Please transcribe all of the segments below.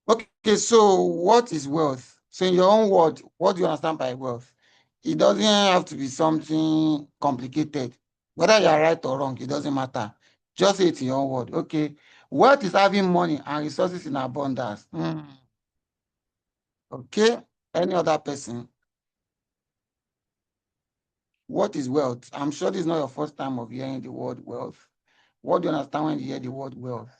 Okay, so what is wealth? So in your own word, what do you understand by wealth? It doesn't have to be something complicated. Whether you are right or wrong, it doesn't matter. Just say it in your own word. Okay. Wealth is having money and resources in abundance. Okay. Any other person? What is wealth? I'm sure this is not your first time of hearing the word wealth. What do you understand when you hear the word wealth?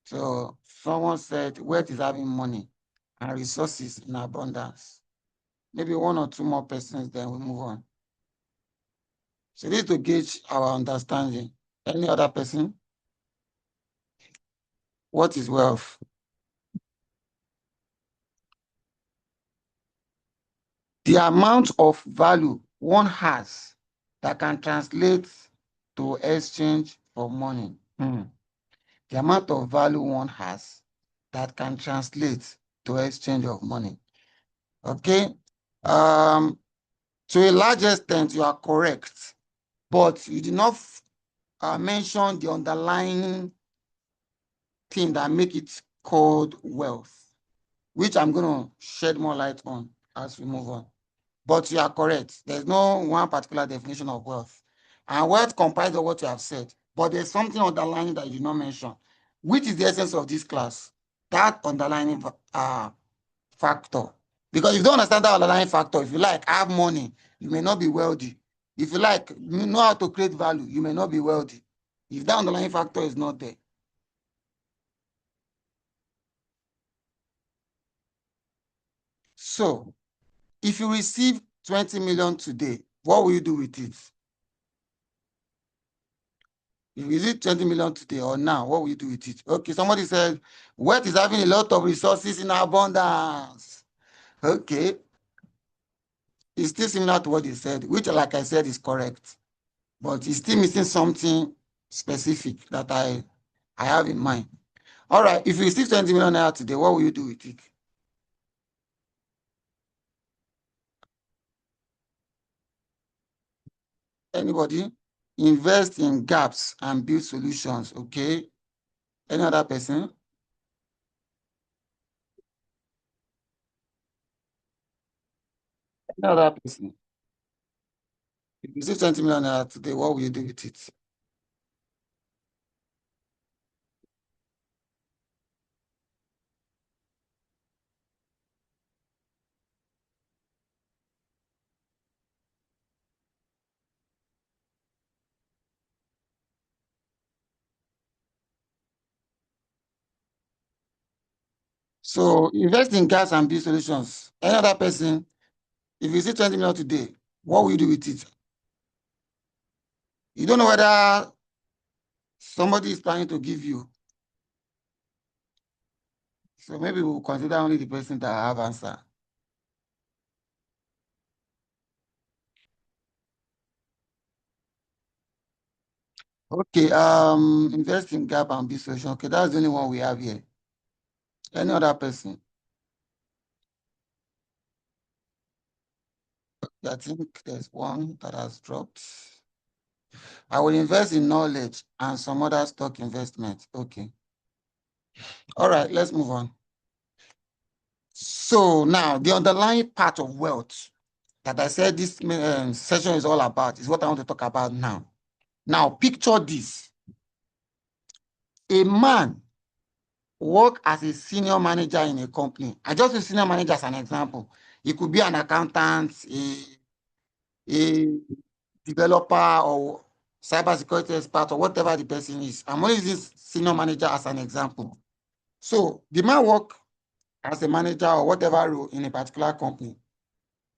So someone said wealth is having money and resources in abundance. Maybe one or two more persons, then we move on. So this is to gauge our understanding. Any other person? What is wealth? The amount of value one has that can translate to exchange for money. The amount of value one has that can translate to exchange of money. Okay. To a large extent, you are correct, but you did not mention the underlying thing that make it called wealth, which I'm going to shed more light on as we move on. But you are correct. There's no one particular definition of wealth. And wealth comprises of what you have said, but there's something underlying that you did not mention, which is the essence of this class, that underlying factor. Because if you don't understand that underlying factor, if you like have money, you may not be wealthy. If you like you know how to create value, you may not be wealthy. If that underlying factor is not there. So if you receive 20 million today, what will you do with it? If you receive 20 million today or now, what will you do with it? Okay, somebody said, wealth is having a lot of resources in abundance. Okay, it's still similar to what they said, which, like I said, is correct. But it's still missing something specific that I have in mind. All right, if you receive 20 million naira today, what will you do with it? Anybody? Invest in gaps and build solutions, okay? Any other person? Any other person? If you receive 20 million naira today, what will you do with it? So invest in gas and build solutions. Any other person, if you see 20 million today, what will you do with it? You don't know whether somebody is planning to give you. So maybe we'll consider only the person that have answer. Okay, invest in gap and build solution. Okay, that's the only one we have here. Any other person? I think there's one that has dropped. I will invest in knowledge and some other stock investment. Okay. All right, let's move on. So now the underlying part of wealth that I said this session is all about is what I want to talk about now. Now, picture this. A man work as a senior manager in a company. I just use senior manager as an example. It could be an accountant, a developer, or cybersecurity expert, or whatever the person is. I'm only using senior manager as an example. So the man work as a manager or whatever role in a particular company.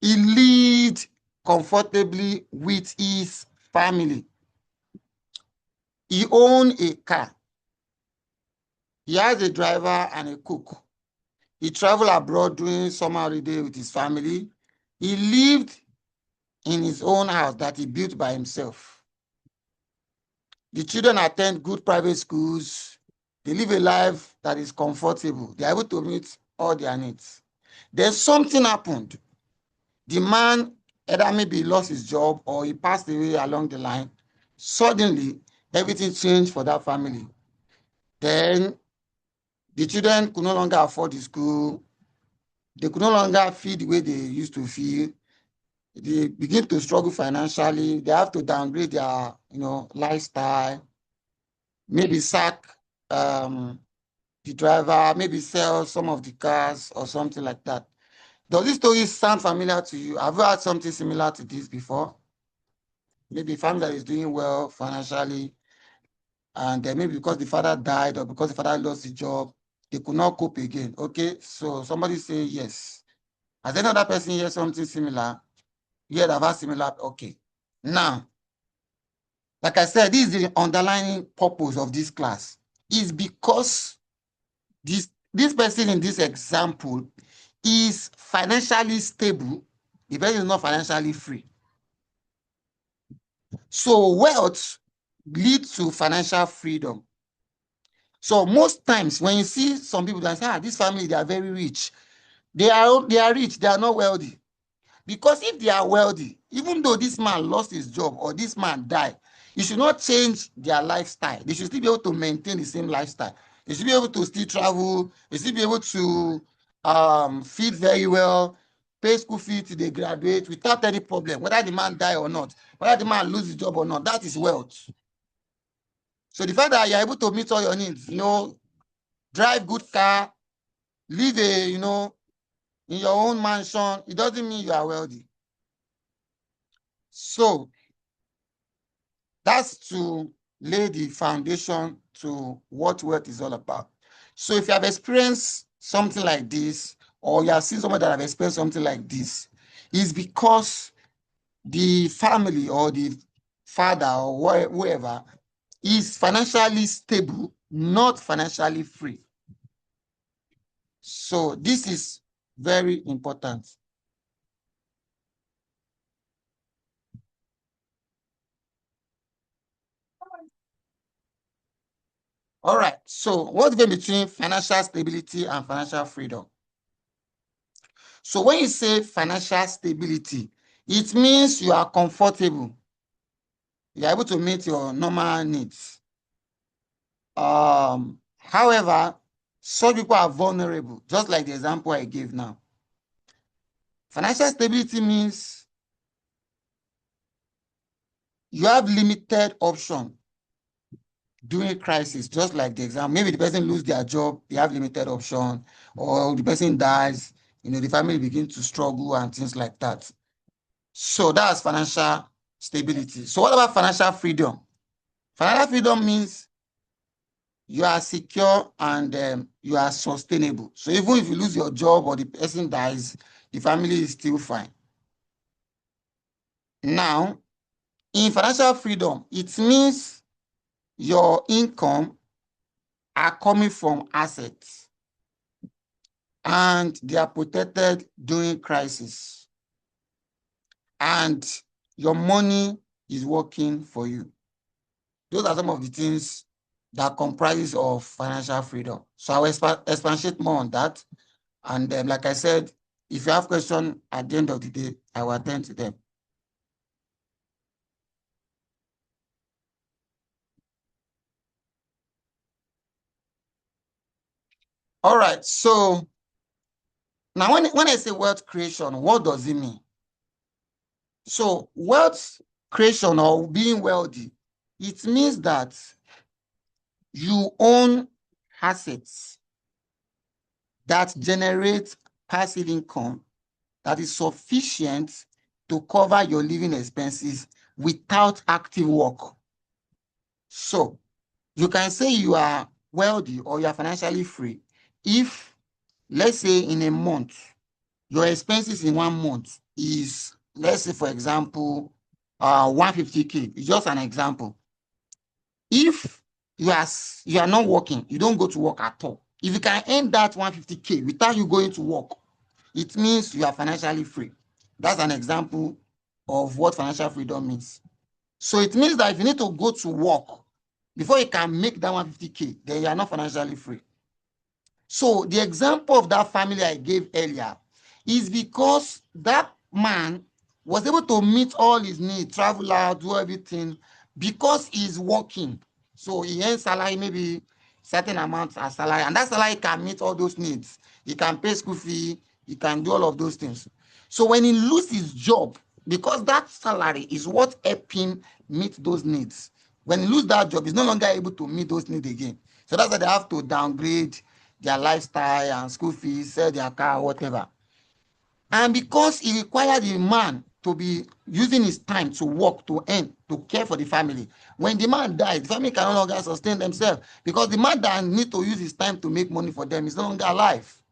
He lived comfortably with his family. He owned a car. He has a driver and a cook. He traveled abroad during summer holiday with his family. He lived in his own house that he built by himself. The children attend good private schools. They live a life that is comfortable. They are able to meet all their needs. Then something happened. The man Either maybe he lost his job or he passed away along the line. Suddenly, everything changed for that family. Then the children could no longer afford the school. They could no longer feel the way they used to feel. They begin to struggle financially. They have to downgrade their, lifestyle. Maybe sack the driver, maybe sell some of the cars or something like that. Does this story sound familiar to you? Have you had something similar to this before? Maybe a family that is doing well financially, and then maybe because the father died or because the father lost his job, they could not cope again. Okay, so somebody say yes. Has any other person hear something similar? Yeah, that was similar. Okay. Now, like I said, this is the underlying purpose of this class. Is because this person in this example is financially stable. The person is not financially free. So wealth leads to financial freedom. So most times when you see some people that say, this family, they are very rich. They are rich, they are not wealthy. Because if they are wealthy, even though this man lost his job or this man died, you should not change their lifestyle. They should still be able to maintain the same lifestyle. They should be able to still travel. They should be able to feed very well, pay school fees till they graduate without any problem, whether the man die or not, whether the man lose his job or not. That is wealth. So the fact that you're able to meet all your needs, drive good car, live in your own mansion, it doesn't mean you are wealthy. So that's to lay the foundation to what wealth is all about. So if you have experienced something like this, or you have seen somebody that have experienced something like this, it's because the family or the father or whoever is financially stable, not financially free. So this is very important. All right. So what's the difference between financial stability and financial freedom? So when you say financial stability, it means you are comfortable. You are able to meet your normal needs. However, some people are vulnerable, just like the example I gave now. Financial stability means you have limited option during crisis, just like the example. Maybe the person lose their job, they have limited option, or the person dies, the family begin to struggle and things like that. So that's financial stability. So what about financial freedom? Financial freedom means you are secure and you are sustainable. So even if you lose your job or the person dies, the family is still fine. Now, in financial freedom, it means your income are coming from assets and they are protected during crisis. And your money is working for you. Those are some of the things that comprises of financial freedom. So I will expatiate more on that. And like I said, if you have questions at the end of the day, I will attend to them. All right. So now when I say wealth creation, what does it mean? So wealth creation or being wealthy, it means that you own assets that generate passive income that is sufficient to cover your living expenses without active work. So you can say you are wealthy or you are financially free if, let's say, in a month, your expenses in 1 month is, let's say, for example, 150K. It's just an example. If you are not working, you don't go to work at all. If you can earn that 150K without you going to work, it means you are financially free. That's an example of what financial freedom means. So it means that if you need to go to work before you can make that 150K, then you are not financially free. So the example of that family I gave earlier is because that man was able to meet all his needs, travel out, do everything because he's working. So he earns salary, maybe certain amounts of salary, and that salary can meet all those needs. He can pay school fee, he can do all of those things. So when he loses his job, because that salary is what help him meet those needs. When he lose that job, he's no longer able to meet those needs again. So that's why they have to downgrade their lifestyle and school fees, sell their car, whatever. And because he required a man to be using his time to work, to earn, to care for the family, when the man dies, the family can no longer sustain themselves because the man that need to use his time to make money for them is no longer alive.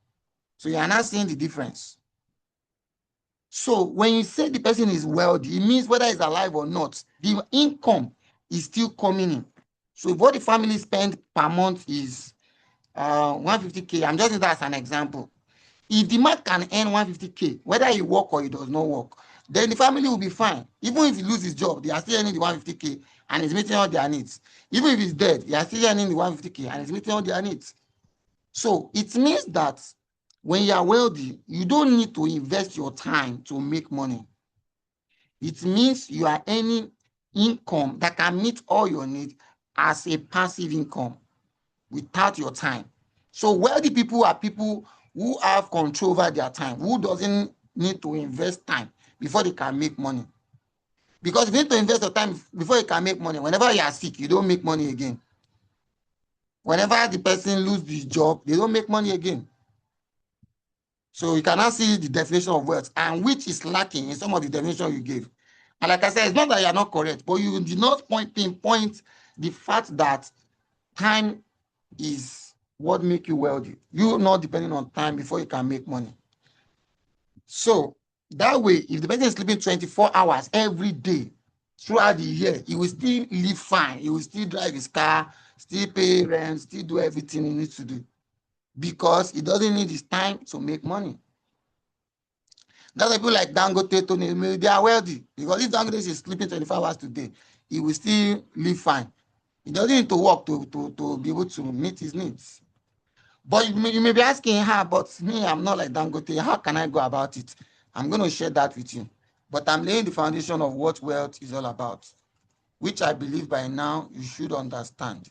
So you are not seeing the difference. So when you say the person is wealthy, it means whether he's alive or not, the income is still coming in. So if what the family spend per month is 150K, I'm just using that as an example. If the man can earn 150K, whether he work or he does not work, then the family will be fine. Even if he loses his job, they are still earning the 150K and he's meeting all their needs. Even if he's dead, they are still earning the 150K and he's meeting all their needs. So it means that when you are wealthy, you don't need to invest your time to make money. It means you are earning income that can meet all your needs as a passive income without your time. So wealthy people are people who have control over their time, who doesn't need to invest time before they can make money. Because if you need to invest your time before you can make money, whenever you are sick, you don't make money again. Whenever the person loses his job, they don't make money again. So you cannot see the definition of wealth, and which is lacking in some of the definition you gave. And like I said, it's not that you are not correct, but you did not pinpoint the fact that time is what make you wealthy. You're not depending on time before you can make money. So that way, if the person is sleeping 24 hours every day throughout the year, he will still live fine. He will still drive his car, still pay rent, still do everything he needs to do because he doesn't need his time to make money. That's why people like Dangote, Tony, they are wealthy because if Dangote is sleeping 24 hours today, he will still live fine. He doesn't need to work to be able to meet his needs. But you may be asking, but me, I'm not like Dangote. How can I go about it? I'm going to share that with you. But I'm laying the foundation of what wealth is all about, which I believe by now you should understand.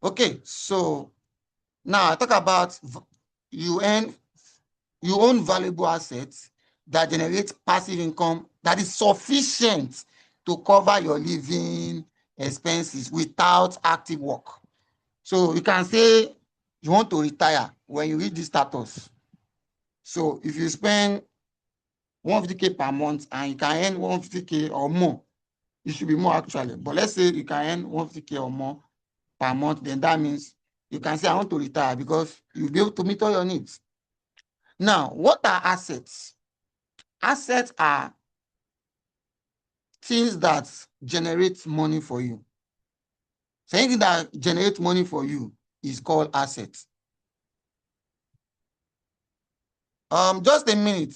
Okay, so now I talk about you own valuable assets that generate passive income that is sufficient to cover your living expenses without active work. So you can say you want to retire when you reach this status. So if you spend 150K per month and you can earn 150K or more, it should be more actually. But let's say you can earn 150K or more per month, then that means you can say I want to retire because you'll be able to meet all your needs. Now, what are assets? Assets are things that generate money for you. So anything that generates money for you is called assets. Just a minute.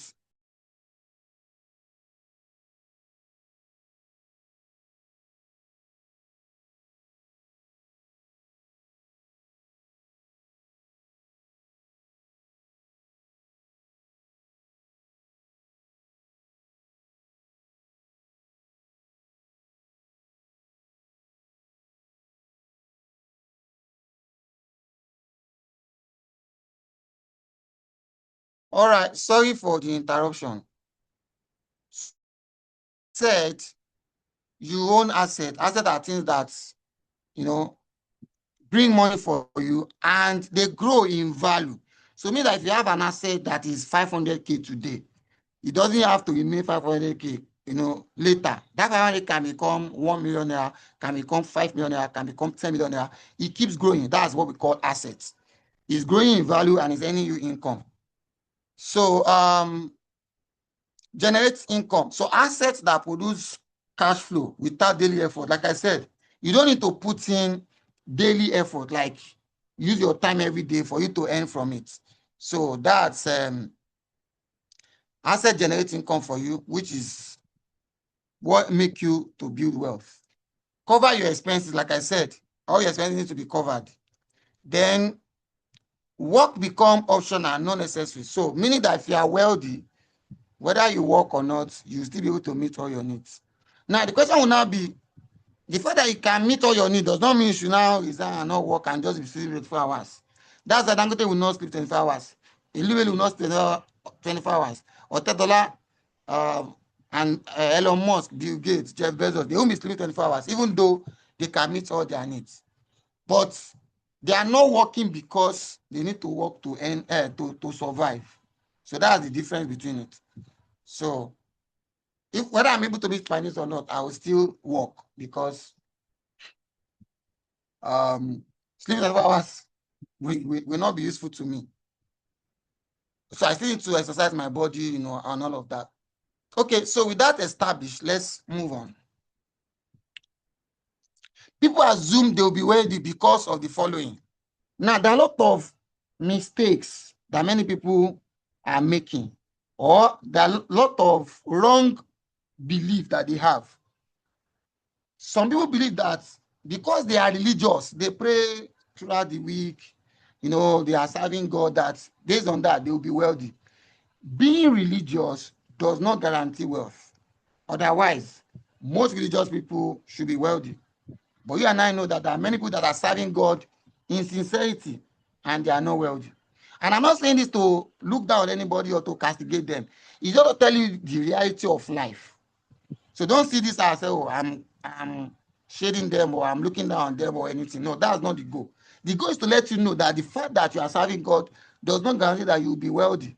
All right, sorry for the interruption. Said you own assets. Assets are things that, bring money for you and they grow in value. So mean that if you have an asset that is 500K today, it doesn't have to remain 500K, later. That 500K can become 1 million naira, can become 5 million naira, can become 10 million naira. It keeps growing. That's what we call assets. It's growing in value and it's earning you income. So generates income. So assets that produce cash flow without daily effort. Like I said, you don't need to put in daily effort, like use your time every day for you to earn from it. So that's asset generates income for you, which is what make you to build wealth. Cover your expenses. Like I said, all your expenses need to be covered. Then work become optional and not necessary. So meaning that if you are wealthy, whether you work or not, you still be able to meet all your needs. Now, the question will now be, the fact that you can meet all your needs does not mean you should now resign and not work and just be sleeping 24 hours. That's why Dangote will not sleep 24 hours. Iliwele will not sleep 24 hours. Or Tedola and Elon Musk, Bill Gates, Jeff Bezos, they won't be sleeping 24 hours, even though they can meet all their needs. But they are not working because they need to work to earn, to survive. So that's the difference between it. So if whether I'm able to meet my needs or not, I will still work because sleeping 24 hours will not be useful to me. So I still need to exercise my body, you know, and all of that. Okay, so with that established, let's move on. People assume they'll be wealthy because of the following. Now, there are a lot of mistakes that many people are making, or there are a lot of wrong belief that they have. Some people believe that because they are religious, they pray throughout the week, you know, they are serving God, that based on that, they will be wealthy. Being religious does not guarantee wealth. Otherwise, most religious people should be wealthy. But you and I know that there are many people that are serving God in sincerity and they are not wealthy. And I'm not saying this to look down on anybody or to castigate them. It's just to tell you the reality of life. So don't see this as, oh, I'm shading them or I'm looking down on them or anything. No, that's not the goal. The goal is to let you know that the fact that you are serving God does not guarantee that you will be wealthy.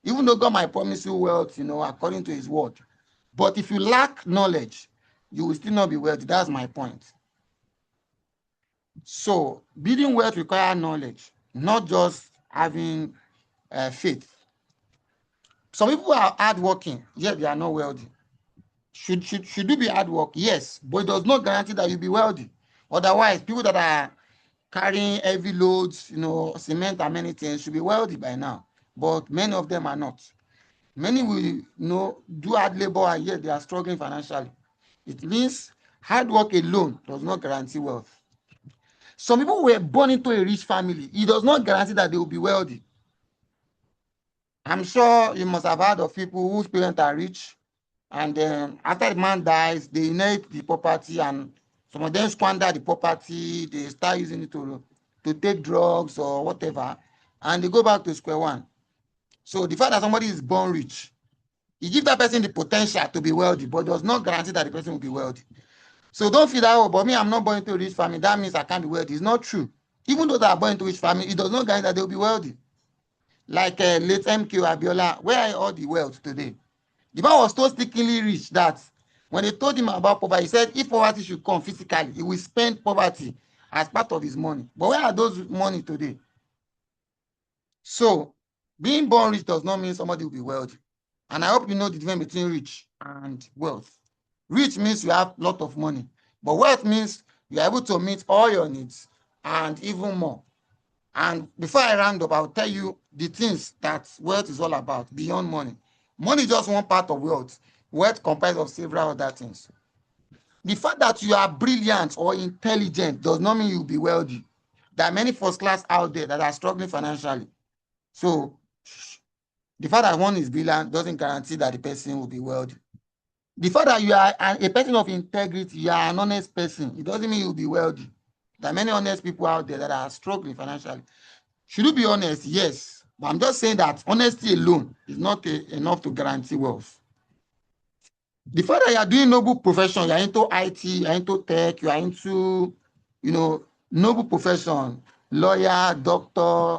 Even though God might promise you wealth, you know, according to his word. But if you lack knowledge, you will still not be wealthy. That's my point. So building wealth requires knowledge, not just having faith. Some people are hardworking, yet they are not wealthy. Should you be hard work? Yes, but it does not guarantee that you'll be wealthy. Otherwise, people that are carrying heavy loads, you know, cement and many things should be wealthy by now. But many of them are not. Many will, you know, do hard labor and yet they are struggling financially. It means hard work alone does not guarantee wealth. Some people were born into a rich family. It does not guarantee that they will be wealthy. I'm sure you must have heard of people whose parents are rich, and then after the man dies, they inherit the property, and some of them squander the property. They start using it to take drugs or whatever, and they go back to square one. So the fact that somebody is born rich, it gives that person the potential to be wealthy, but does not guarantee that the person will be wealthy. So don't feel that, oh, but me, I'm not born into a rich family. That means I can't be wealthy. It's not true. Even though they are born into a rich family, it does not guarantee that they'll be wealthy. Like late MQ Abiola, where are all the wealth today? The man was so stickingly rich that when they told him about poverty, he said if poverty should come physically, he will spend poverty as part of his money. But where are those money today? So being born rich does not mean somebody will be wealthy. And I hope you know the difference between rich and wealth. Rich means you have a lot of money, but wealth means you are able to meet all your needs and even more. And before I round up, I'll tell you the things that wealth is all about beyond money. Money is just one part of wealth. Wealth comprises of several other things. The fact that you are brilliant or intelligent does not mean you'll be wealthy. There are many first class out there that are struggling financially. So the fact that one is brilliant doesn't guarantee that the person will be wealthy. The fact that you are a person of integrity, you are an honest person, it doesn't mean you'll be wealthy. There are many honest people out there that are struggling financially. Should you be honest? Yes. But I'm just saying that honesty alone is not enough to guarantee wealth. The fact that you are doing noble profession, you are into IT, you are into tech, you are into, you know, noble profession, lawyer, doctor,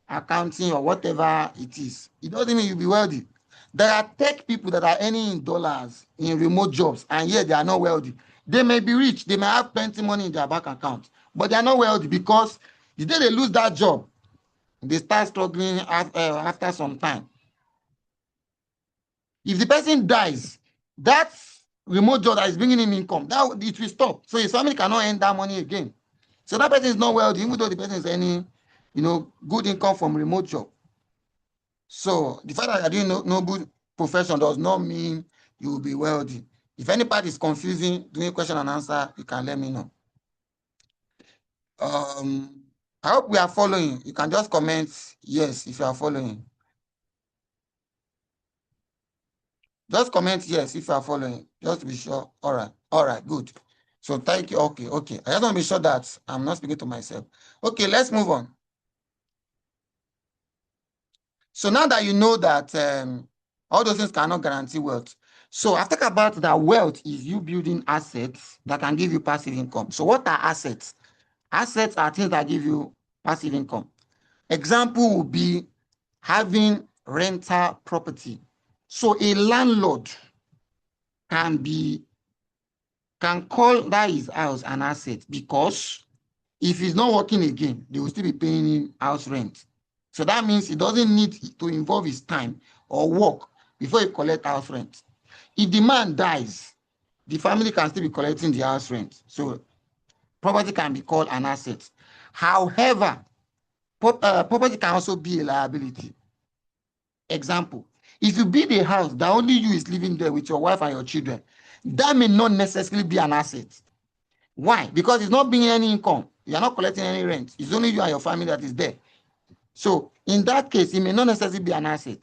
accounting, or whatever it is, it doesn't mean you'll be wealthy. There are tech people that are earning in dollars in remote jobs, and yet they are not wealthy. They may be rich, they may have plenty money in their bank account, but they are not wealthy because the day they lose that job, they start struggling after some time. If the person dies, that remote job that is bringing him income, that it will stop. So his family cannot earn that money again. So that person is not wealthy, even though the person is earning, you know, good income from remote job. So the fact that you're doing noble profession does not mean you will be wealthy. If any part is confusing during question and answer, you can let me know. I hope we are following. You can just comment yes if you are following. Just comment yes if you are following, just to be sure. All right, good. So thank you. Okay. I just want to be sure that I'm not speaking to myself. Okay, let's move on. So now that you know that all those things cannot guarantee wealth. So I've talked about that wealth is you building assets that can give you passive income. So what are assets? Assets are things that give you passive income. Example would be having rental property. So a landlord can call that his house an asset because if he's not working again, they will still be paying him house rent. So that means he doesn't need to involve his time or work before he collect house rent. If the man dies, the family can still be collecting the house rent. So property can be called an asset. However, property can also be a liability. Example, if you build a house that only you is living there with your wife and your children, that may not necessarily be an asset. Why? Because it's not bringing any income. You are not collecting any rent. It's only you and your family that is there. So in that case, it may not necessarily be an asset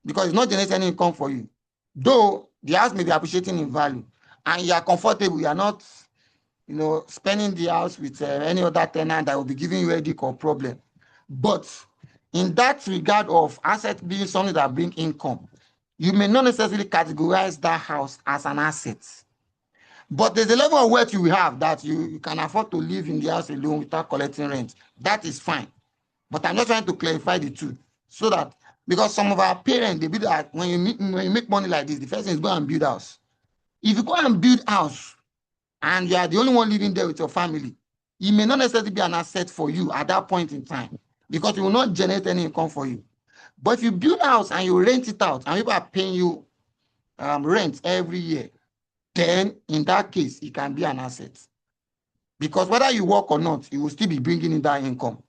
because it's not generating any income for you. Though the house may be appreciating in value and you are comfortable, you are not, spending the house with any other tenant that will be giving you a headache or problem. But in that regard of asset being something that bring income, you may not necessarily categorize that house as an asset. But there's a level of wealth you will have that you can afford to live in the house alone without collecting rent. That is fine. But I'm just trying to clarify the two so that, because some of our parents, they build that when you make money like this, the first thing is go and build house. If you go and build house and you are the only one living there with your family, it may not necessarily be an asset for you at that point in time because it will not generate any income for you. But if you build a house and you rent it out and people are paying you rent every year, then in that case, it can be an asset. Because whether you work or not, you will still be bringing in that income.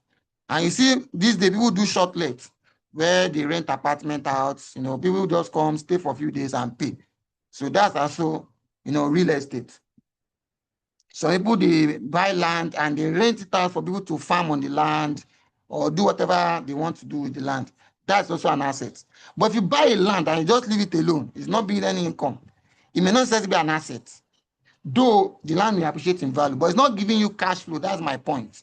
And you see, these days, people do short let, where they rent apartment out, people just come, stay for a few days and pay. So that's also, real estate. Some people, they buy land and they rent it out for people to farm on the land or do whatever they want to do with the land. That's also an asset. But if you buy a land and you just leave it alone, it's not bringing any income. It may not necessarily be an asset. Though the land may appreciate in value, but it's not giving you cash flow. That's my point.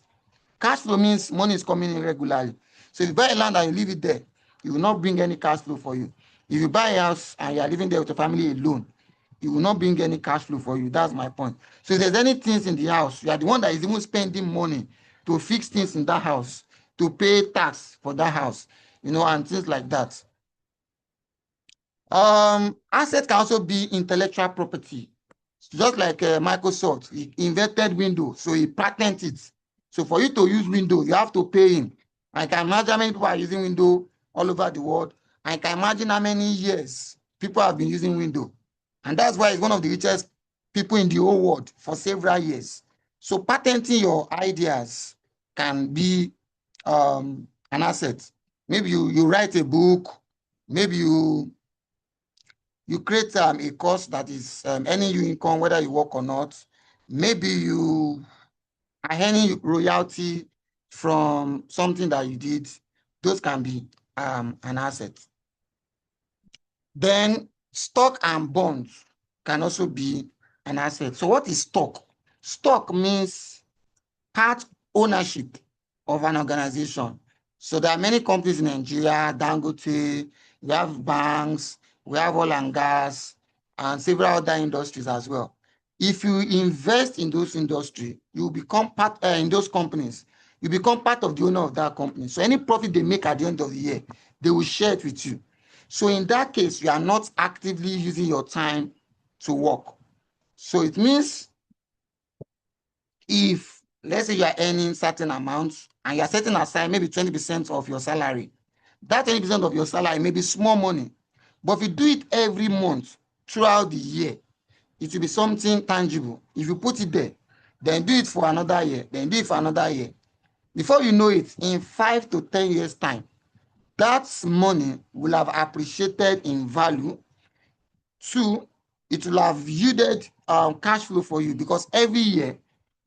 Cash flow means money is coming in regularly. So if you buy a land and you leave it there, it will not bring any cash flow for you. If you buy a house and you are living there with your family alone, it will not bring any cash flow for you. That's my point. So if there's any things in the house, you are the one that is even spending money to fix things in that house, to pay tax for that house, and things like that. Asset can also be intellectual property. Just like Microsoft, he invented Windows, so he patented it. So for you to use Windows, you have to pay him. I can imagine how many people are using Windows all over the world. I can imagine how many years people have been using Windows. And that's why he's one of the richest people in the whole world for several years. So patenting your ideas can be an asset. Maybe you write a book, maybe you create a course that is earning you income, whether you work or not. Maybe you are earning royalty from something that you did. Those can be an asset. Then stock and bonds can also be an asset. So what is stock? Stock means part ownership of an organization. So there are many companies in Nigeria, Dangote, we have banks, we have oil and gas, and several other industries as well. If you invest in those industries, you become part in those companies. You become part of the owner of that company. So any profit they make at the end of the year, they will share it with you. So in that case, you are not actively using your time to work. So it means if, let's say, you are earning certain amounts and you are setting aside maybe 20% of your salary, that 20% of your salary may be small money. But if you do it every month throughout the year, it will be something tangible. If you put it there, then do it for another year, then do it for another year. Before you know it, in 5 to 10 years' time, that money will have appreciated in value. Two, it will have yielded cash flow for you because every year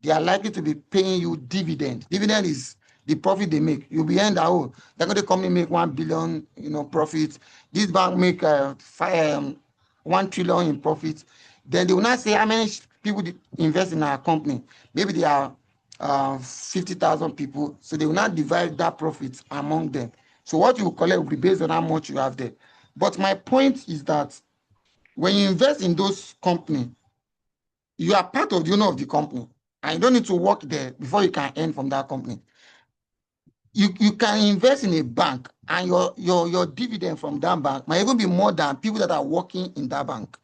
they are likely to be paying you dividend. Dividend is the profit they make. You'll be hearing that, oh, they're going to company make 1 billion, profit. This bank make 1 trillion in profit. Then they will not say how many people invest in our company. Maybe they are 50,000 people. So they will not divide that profit among them. So what you will collect will be based on how much you have there. But my point is that when you invest in those companies, you are part of the owner of the company. And you don't need to work there before you can earn from that company. You can invest in a bank, and your dividend from that bank might even be more than people that are working in that bank.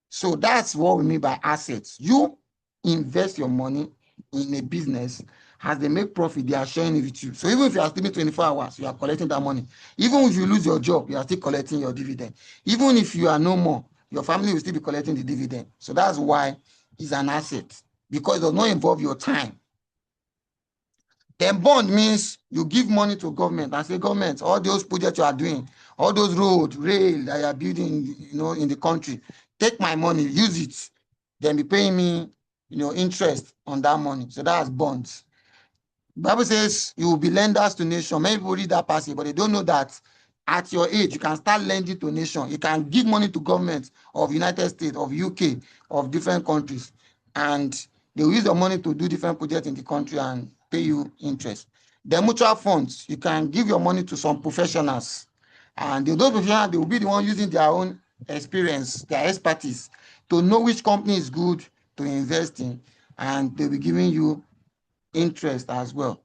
So that's what we mean by assets. You invest your money in a business. As they make profit, they are sharing it with you. So even if you are sleeping 24 hours, you are collecting that money. Even if you lose your job, you are still collecting your dividend. Even if you are no more, your family will still be collecting the dividend. So that's why it's an asset, because it does not involve your time. Then bond means you give money to government and say, government, all those projects you are doing, all those roads, rail that you are building, in the country, take my money, use it, then be paying me, interest on that money. So that's bonds. The Bible says you will be lenders to nation. Many people read that passage, but they don't know that at your age, you can start lending to nation. You can give money to government of United States, of UK, of different countries, and they will use your money to do different projects in the country and pay you interest. The mutual funds, you can give your money to some professionals, and those professionals, they will be the one using their own experience, their expertise, to know which company is good to invest in, and they'll be giving you interest as well.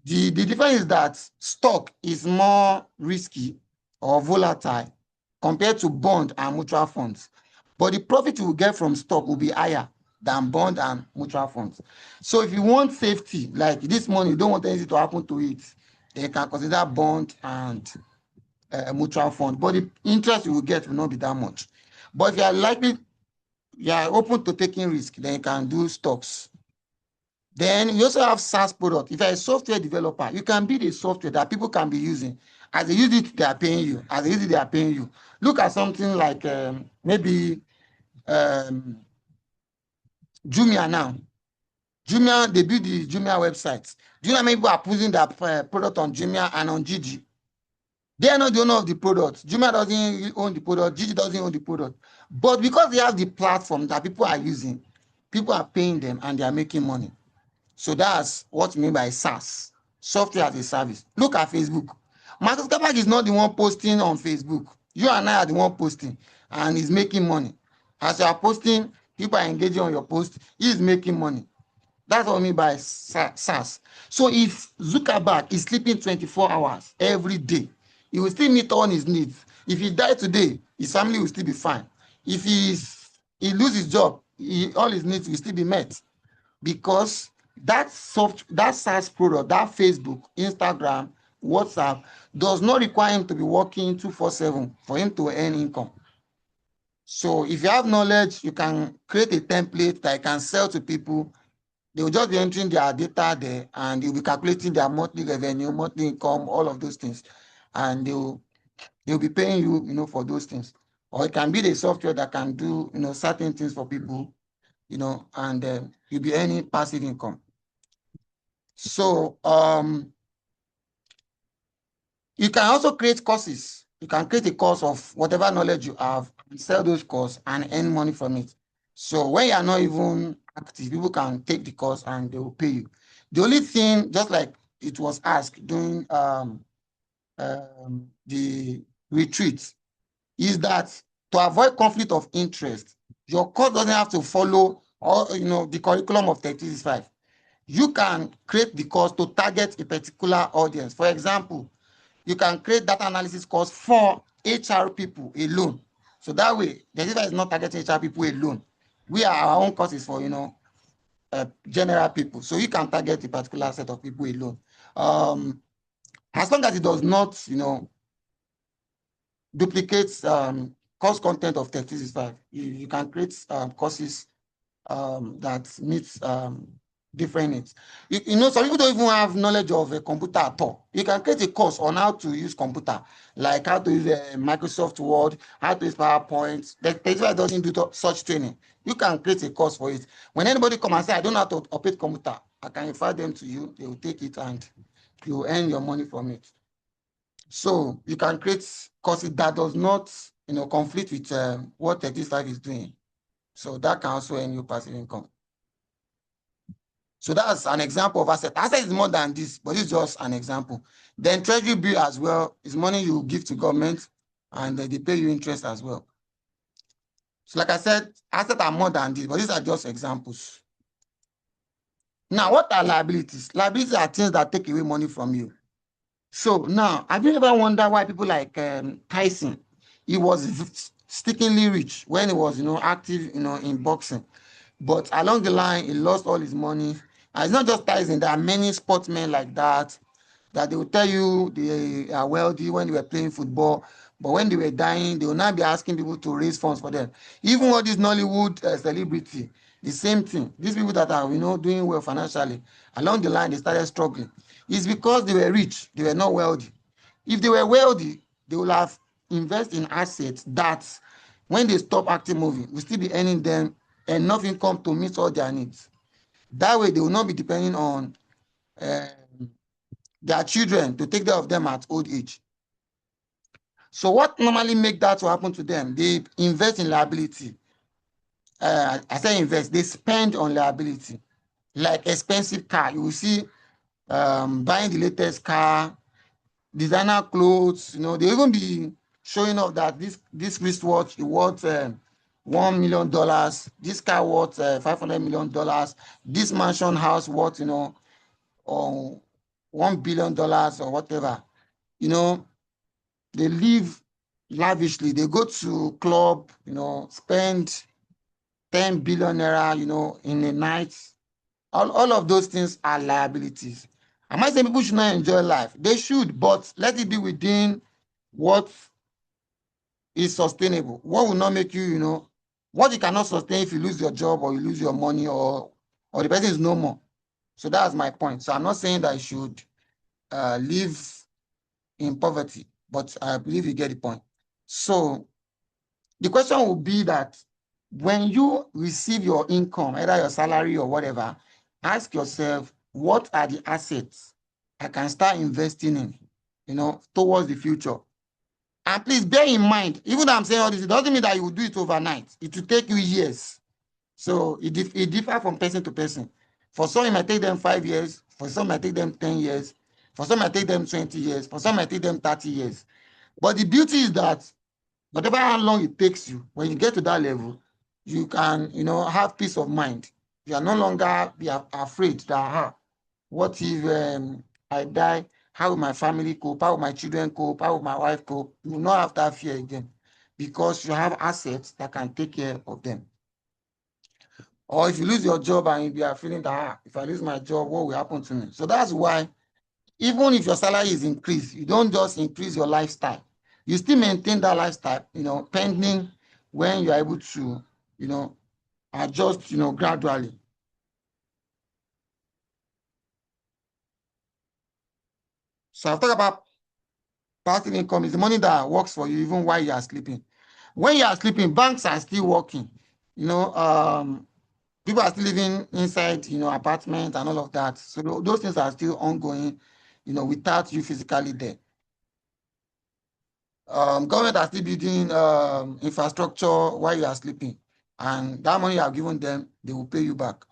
The difference is that stock is more risky or volatile compared to bond and mutual funds. But the profit you will get from stock will be higher than bond and mutual funds. So if you want safety, like this money, you don't want anything to happen to it, then you can consider bond and mutual fund. But the interest you will get will not be that much. But if you are open to taking risk, then you can do stocks. Then you also have SaaS product. If you're a software developer, you can build a software that people can be using. As they use it, they are paying you. As they use it, they are paying you. Look at something like maybe Jumia now. Jumia, they build the Jumia website. Do you know how many people are putting their product on Jumia and on Gigi? They are not the owner of the product. Jumia doesn't own the product. Gigi doesn't own the product. But because they have the platform that people are using, people are paying them and they are making money. So that's what we mean by SaaS, software as a service. Look at Facebook. Mark Zuckerberg is not the one posting on Facebook. You and I are the one posting, and he's making money. As you are posting, people are engaging on your post. He is making money. That's what I mean by SaaS. So if Zuckerberg is sleeping 24 hours every day, he will still meet all his needs. If he died today, his family will still be fine. If he loses his job, all his needs will still be met, because that SaaS product, that Facebook, Instagram, WhatsApp, does not require him to be working 24/7 for him to earn income. So if you have knowledge, you can create a template that you can sell to people. They will just be entering their data there, and you'll be calculating their monthly revenue, monthly income, all of those things, and they'll be paying you, for those things. Or it can be the software that can do, certain things for people, and you'll be earning passive income. So you can also create courses. You can create a course of whatever knowledge you have and sell those courses and earn money from it. So when you are not even active, people can take the course and they will pay you. The only thing, just like it was asked during the retreat, is that to avoid conflict of interest, your course doesn't have to follow the curriculum of 365. You can create the course to target a particular audience. For example, you can create data analysis course for HR people alone. So that way, the data is not targeting HR people alone. We are our own courses for general people. So you can target a particular set of people alone. As long as it does not, duplicate course content of 365, you can create courses that meets different needs. Some people don't even have knowledge of a computer at all. You can create a course on how to use computer, like how to use Microsoft Word, how to use PowerPoint. The 365 doesn't do such training. You can create a course for it. When anybody come and say, I don't know how to operate computer, I can refer them to you. They will take it and you will earn your money from it. So you can create courses that does not, conflict with what 35 is doing. So that can also earn you passive income. So that's an example of asset. Asset is more than this, but it's just an example. Then treasury bill as well is money you give to government and they pay you interest as well. So like I said, assets are more than this, but these are just examples. Now, what are liabilities? Liabilities are things that take away money from you. So now, have you ever wondered why people like Tyson, he was stickingly rich when he was, active, in boxing. But along the line, he lost all his money. And it's not just Tyson. There are many sportsmen like that they will tell you they are wealthy when they were playing football, but when they were dying, they will now be asking people to raise funds for them. Even all these Nollywood celebrity, the same thing. These people that are, doing well financially, along the line, they started struggling. It's because they were rich. They were not wealthy. If they were wealthy, they will have invest in assets that when they stop acting movie, will still be earning them enough income to meet all their needs. That way, they will not be depending on uh, their children to take care of them at old age. So what normally make that to happen to them? They invest in liability. I say invest, they spend on liability. Like expensive car, you will see buying the latest car, designer clothes, they even be showing off that this wristwatch is worth $1 million, this car worth $500 million, this mansion house worth, or $1 billion or whatever. They live lavishly. They go to club, spend 10 billion naira, in a night. All of those things are liabilities. Am I saying people should not enjoy life? They should, but let it be within what is sustainable. What will not make you, what you cannot sustain if you lose your job or you lose your money or the person is no more. So that's my point. So I'm not saying that you should live in poverty, but I believe you get the point. So the question will be that when you receive your income, either your salary or whatever, ask yourself, what are the assets I can start investing in, towards the future? And please bear in mind, even though I'm saying all this, it doesn't mean that you will do it overnight. It will take you years. So it differs from person to person. For some, it might take them 5 years. For some, it might take them 10 years. For some, it might take them 20 years. For some, it might take them 30 years. But the beauty is that whatever how long it takes you, when you get to that level, you can, have peace of mind. You are no longer be afraid that, what if I die? How will my family cope? How will my children cope? How will my wife cope? You will not have that fear again because you have assets that can take care of them. Or if you lose your job and you are feeling that, if I lose my job, what will happen to me? So that's why even if your salary is increased, you don't just increase your lifestyle. You still maintain that lifestyle, pending when you're able to, adjust, gradually. So I've talked about passive income is the money that works for you even while you are sleeping. When you are sleeping, banks are still working. People are still living inside, apartments and all of that. So those things are still ongoing, without you physically there. Government are still building infrastructure while you are sleeping. And that money you have given them, they will pay you back.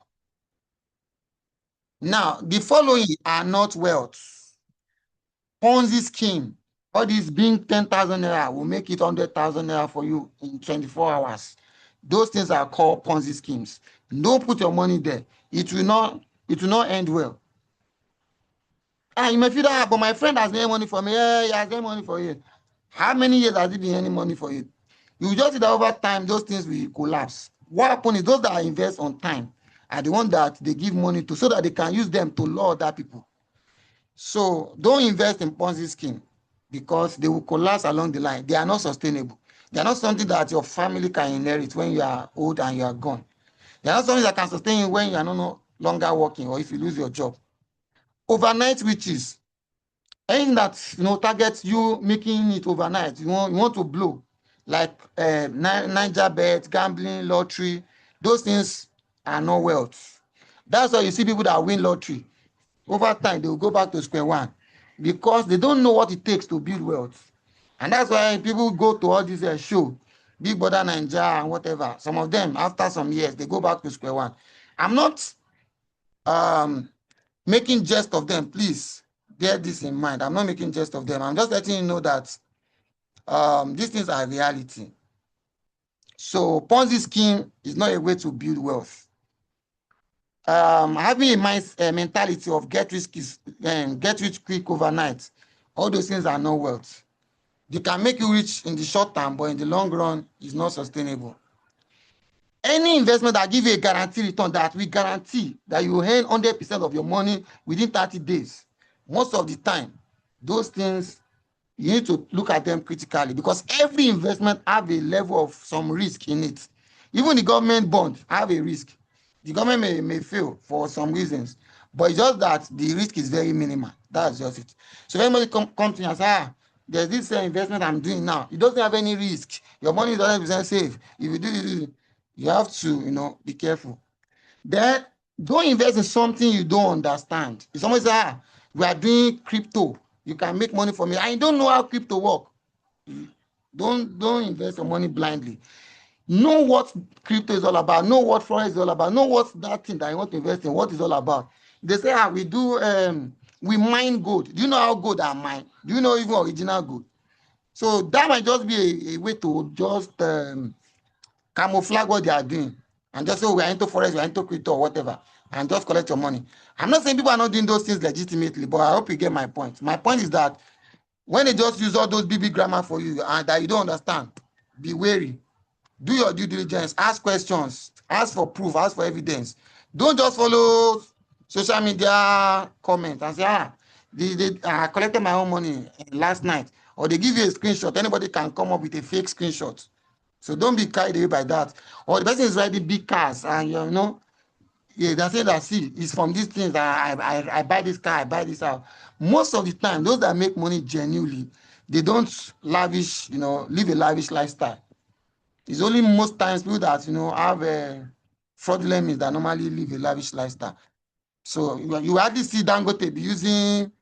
Now, the following are not wealth. Ponzi scheme. All this being 10,000 naira will make it 100,000 naira for you in 24 hours. Those things are called Ponzi schemes. Don't put your money there. It will not end well. You may feel that, but my friend has made money for me. Yeah, he has made money for you. How many years has he been earning money for you? You just see that over time, those things will collapse. What happens is those that invest on time are the ones that they give money to so that they can use them to lure other people. So don't invest in Ponzi scheme because they will collapse along the line. They are not sustainable. They are not something that your family can inherit when you are old and you are gone. They are not something that can sustain you when you are no longer working or if you lose your job. Overnight riches, anything that targets you making it overnight, you want to blow, like Niger bet, gambling, lottery, those things are not wealth. That's why you see people that win lottery. Over time, they will go back to square one because they don't know what it takes to build wealth. And that's why people go to all these show, Big Brother Naija and whatever. Some of them, after some years, they go back to square one. I'm not making jest of them. Please bear this in mind. I'm not making jest of them. I'm just letting you know that these things are reality. So Ponzi scheme is not a way to build wealth. Having a mentality of get rich quick overnight, all those things are not wealth. They can make you rich in the short term, but in the long run, it's not sustainable. Any investment that gives you a guarantee return, that we guarantee that you earn 100% of your money within 30 days, most of the time, those things, you need to look at them critically because every investment have a level of some risk in it. Even the government bond have a risk. The government may fail for some reasons, but it's just that the risk is very minimal. That's just it. So if anybody comes to you and say, there's this investment I'm doing now, it doesn't have any risk. Your money is 100% safe. If you do this, you have to, be careful. Then don't invest in something you don't understand. If someone says, we are doing crypto, you can make money from it, and you don't know how crypto work, don't invest your money blindly. Know what crypto is all about. Know what forex is all about. Know what that thing that you want to invest in, what is all about. They say, we mine gold. Do you know how gold are mined? Do you know even original gold? So that might just be a way to just camouflage what they are doing and just say, we are into forex, we are into crypto or whatever, and just collect your money. I'm not saying people are not doing those things legitimately, but I hope you get my point. My point is that when they just use all those BB grammar for you and that you don't understand, be wary. Do your due diligence, ask questions, ask for proof, ask for evidence. Don't just follow social media comments and say, I collected my own money last night, or they give you a screenshot. Anybody can come up with a fake screenshot. So don't be carried away by that. Or the person is riding big cars and they say that, see, it's from these things that I buy this car, I buy this house. Most of the time, those that make money genuinely, they don't live a lavish lifestyle. It's only most times people that have a fraudulent means that normally live a lavish lifestyle. So you hardly see Dangote be using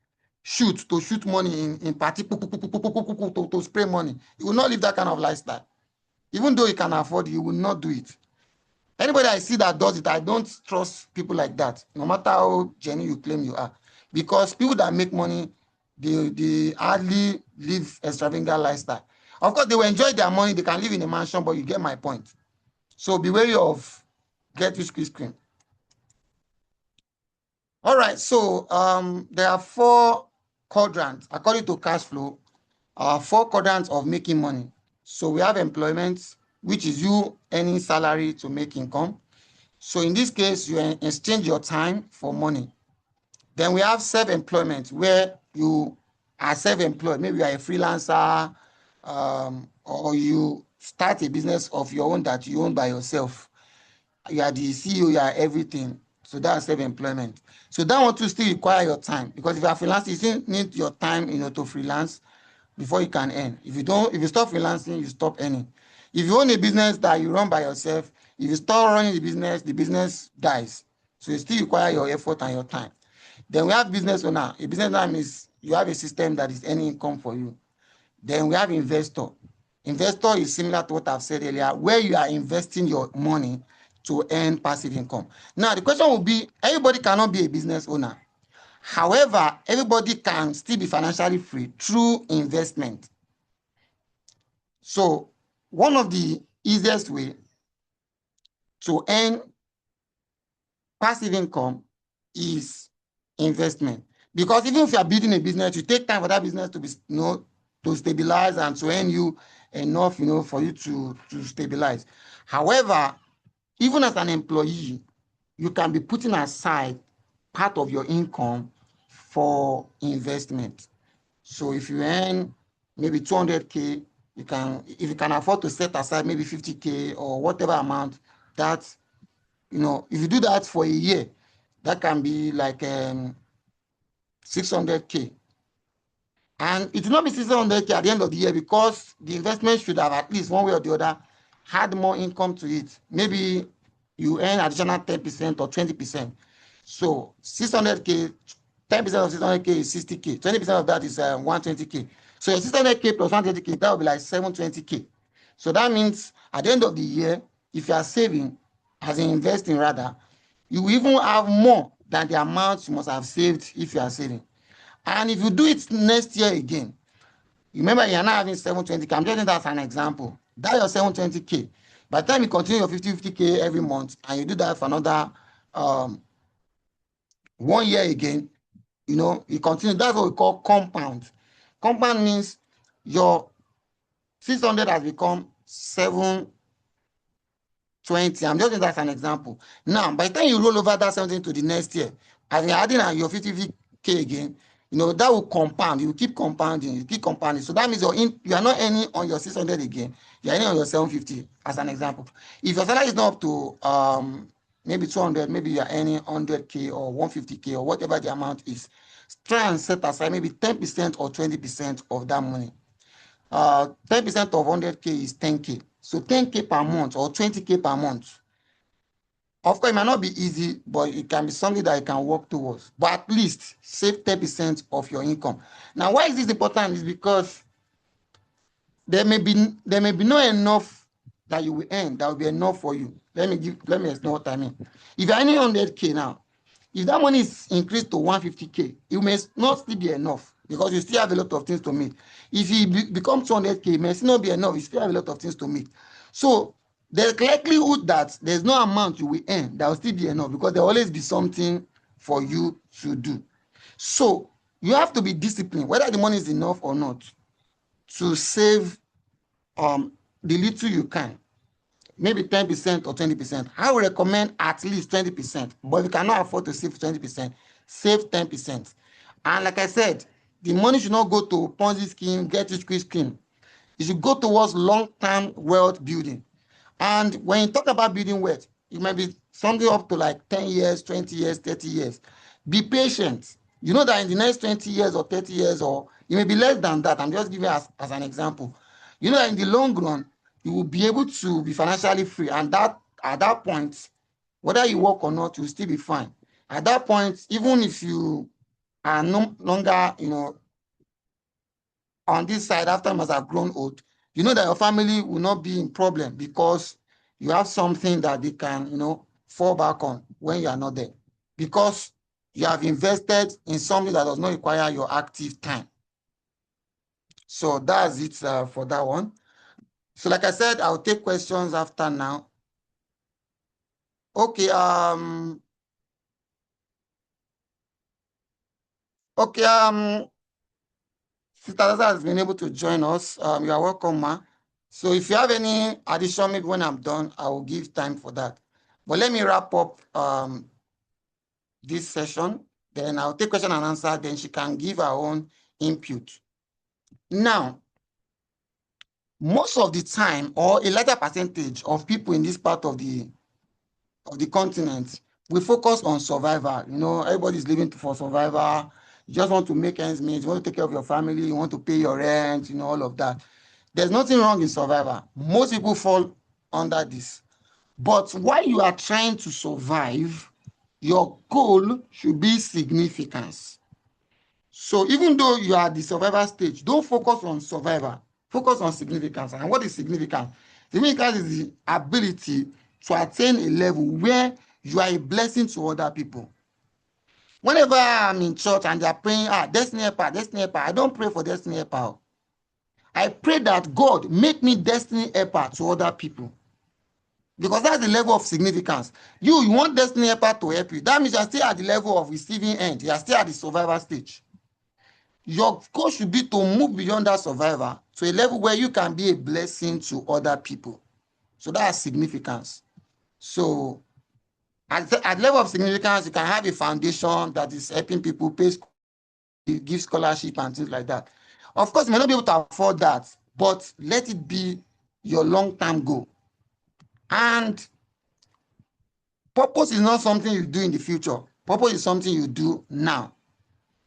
to shoot money in party to spray money. He will not live that kind of lifestyle. Even though he can afford it, he will not do it. Anybody I see that does it, I don't trust people like that, no matter how genuine you claim you are. Because people that make money, they hardly live extravagant lifestyle. Of course, they will enjoy their money, they can live in a mansion, but you get my point. So be wary of get rich quick scheme. All right, so there are 4 quadrants, according to cash flow, 4 quadrants of making money. So we have employment, which is you earning salary to make income. So in this case, you exchange your time for money. Then we have self-employment, where you are self-employed. Maybe you are a freelancer, or you start a business of your own that you own by yourself. You are the CEO, you are everything. So that's self-employment. So that one to still require your time, because if you are freelancing, you still need your time, to freelance before you can earn. If you stop freelancing, you stop earning. If you own a business that you run by yourself, if you start running the business dies. So it still require your effort and your time. Then we have business owner. A business owner means you have a system that is earning income for you. Then we have investor. Investor is similar to what I've said earlier, where you are investing your money to earn passive income. Now, the question will be, everybody cannot be a business owner. However, everybody can still be financially free through investment. So one of the easiest way to earn passive income is investment. Because even if you are building a business, you take time for that business to be, to stabilize and to earn you enough, for you to stabilize. However, even as an employee, you can be putting aside part of your income for investment. So if you earn maybe 200K, if you can afford to set aside maybe 50K or whatever amount, that, if you do that for a year, that can be like 600K. And it will not be 600K at the end of the year, because the investment should have, at least one way or the other, had more income to it. Maybe you earn additional 10% or 20%. So 600K, 10% of 600K is 60K. 20% of that is 120K. So your 600K plus 120K, that will be like 720K. So that means at the end of the year, if you are saving, as in investing rather, you will even have more than the amount you must have saved if you are saving. And if you do it next year again, remember you are not having 720K. I'm just using that as an example. That your 720K. By the time you continue your 50K every month and you do that for another 1 year again, you continue. That's what we call compound. Compound means your 600 has become 720. I'm just using that as an example. Now, by the time you roll over that something to the next year, as you're adding your 50K again, that will compound. You keep compounding. You keep compounding. So that means you are not earning on your 600 again. You're earning on your 750, as an example. If your salary is not up to maybe 200, maybe you're earning 100K or 150K or whatever the amount is, try and set aside maybe 10% or 20% of that money. 10% of 100K is 10K. So 10K per month or 20K per month. Of course, it might not be easy, but it can be something that you can work towards. But at least save 10% of your income. Now, why is this important? Is because there may be not enough that you will earn that will be enough for you. Let me explain what I mean. If you're earning 100K now, if that money is increased to 150K, it may not still be enough because you still have a lot of things to meet. If it becomes 200K, it may still not be enough. You still have a lot of things to meet. So there's likelihood that there's no amount you will earn that will still be enough because there will always be something for you to do. So you have to be disciplined, whether the money is enough or not, to save the little you can. Maybe 10% or 20%. I would recommend at least 20%. But if you cannot afford to save 20%, save 10%. And like I said, the money should not go to Ponzi scheme, get rich quick scheme. It should go towards long-term wealth building. And when you talk about building wealth, it might be something up to like 10 years, 20 years, 30 years. Be patient. You know that in the next 20 years or 30 years, or it may be less than that. I'm just giving as an example. You know that in the long run, you will be able to be financially free. And that at that point, whether you work or not, you'll still be fine. At that point, even if you are no longer, on this side after you must have grown old, you know that your family will not be in problem because you have something that they can, fall back on when you are not there. Because you have invested in something that does not require your active time. So that's it for that one. So like I said, I'll take questions after now. Okay, Sister Zaza has been able to join us. You are welcome, ma. So if you have any addition, maybe when I'm done, I will give time for that. But let me wrap up this session. Then I'll take question and answer. Then she can give her own input. Now, most of the time, or a larger percentage of people in this part of the continent, we focus on survival. Everybody's living for survival. You just want to make ends meet. You want to take care of your family. You want to pay your rent, all of that. There's nothing wrong in survival. Most people fall under this. But while you are trying to survive, your goal should be significance. So even though you are at the survival stage, don't focus on survival. Focus on significance. And what is significance? Significance is the ability to attain a level where you are a blessing to other people. Whenever I'm in church and they're praying, destiny helper, destiny helper, I don't pray for destiny helper. I pray that God make me destiny helper to other people. Because that's the level of significance. You want destiny helper to help you. That means you are still at the level of receiving end. You are still at the survivor stage. Your goal should be to move beyond that survivor to a level where you can be a blessing to other people. So that's significance. So at the level of significance, you can have a foundation that is helping people pay, give scholarship and things like that. Of course, you may not be able to afford that, but let it be your long-term goal. And purpose is not something you do in the future. Purpose is something you do now.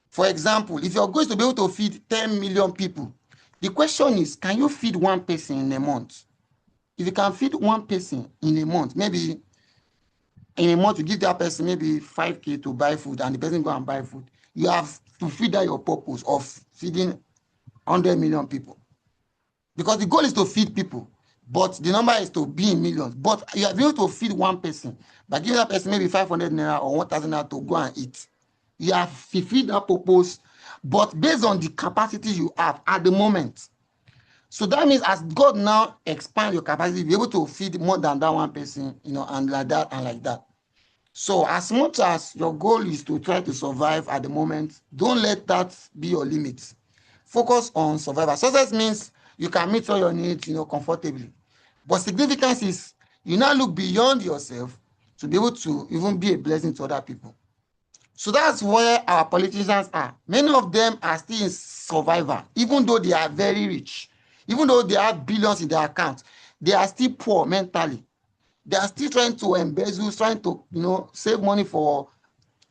For example, if your goal is to be able to feed 10 million people, the question is, can you feed one person in a month? If you can feed one person in a month, maybe in a month you give that person maybe 5K to buy food and the person go and buy food, you have fulfilled that your purpose of feeding 100 million people. Because the goal is to feed people, but the number is to be in millions. But you are able to feed one person by giving that person maybe 500 naira or 1,000 naira to go and eat. You have fulfilled that purpose, but based on the capacity you have at the moment. So that means as God now expand your capacity, be able to feed more than that one person, and like that and like that. So as much as your goal is to try to survive at the moment, don't let that be your limit. Focus on survival. Success means you can meet all your needs, comfortably. But significance is you now look beyond yourself to be able to even be a blessing to other people. So that's where our politicians are. Many of them are still in survival, even though they are very rich, even though they have billions in their account, they are still poor mentally. They are still trying to embezzle, trying to, save money for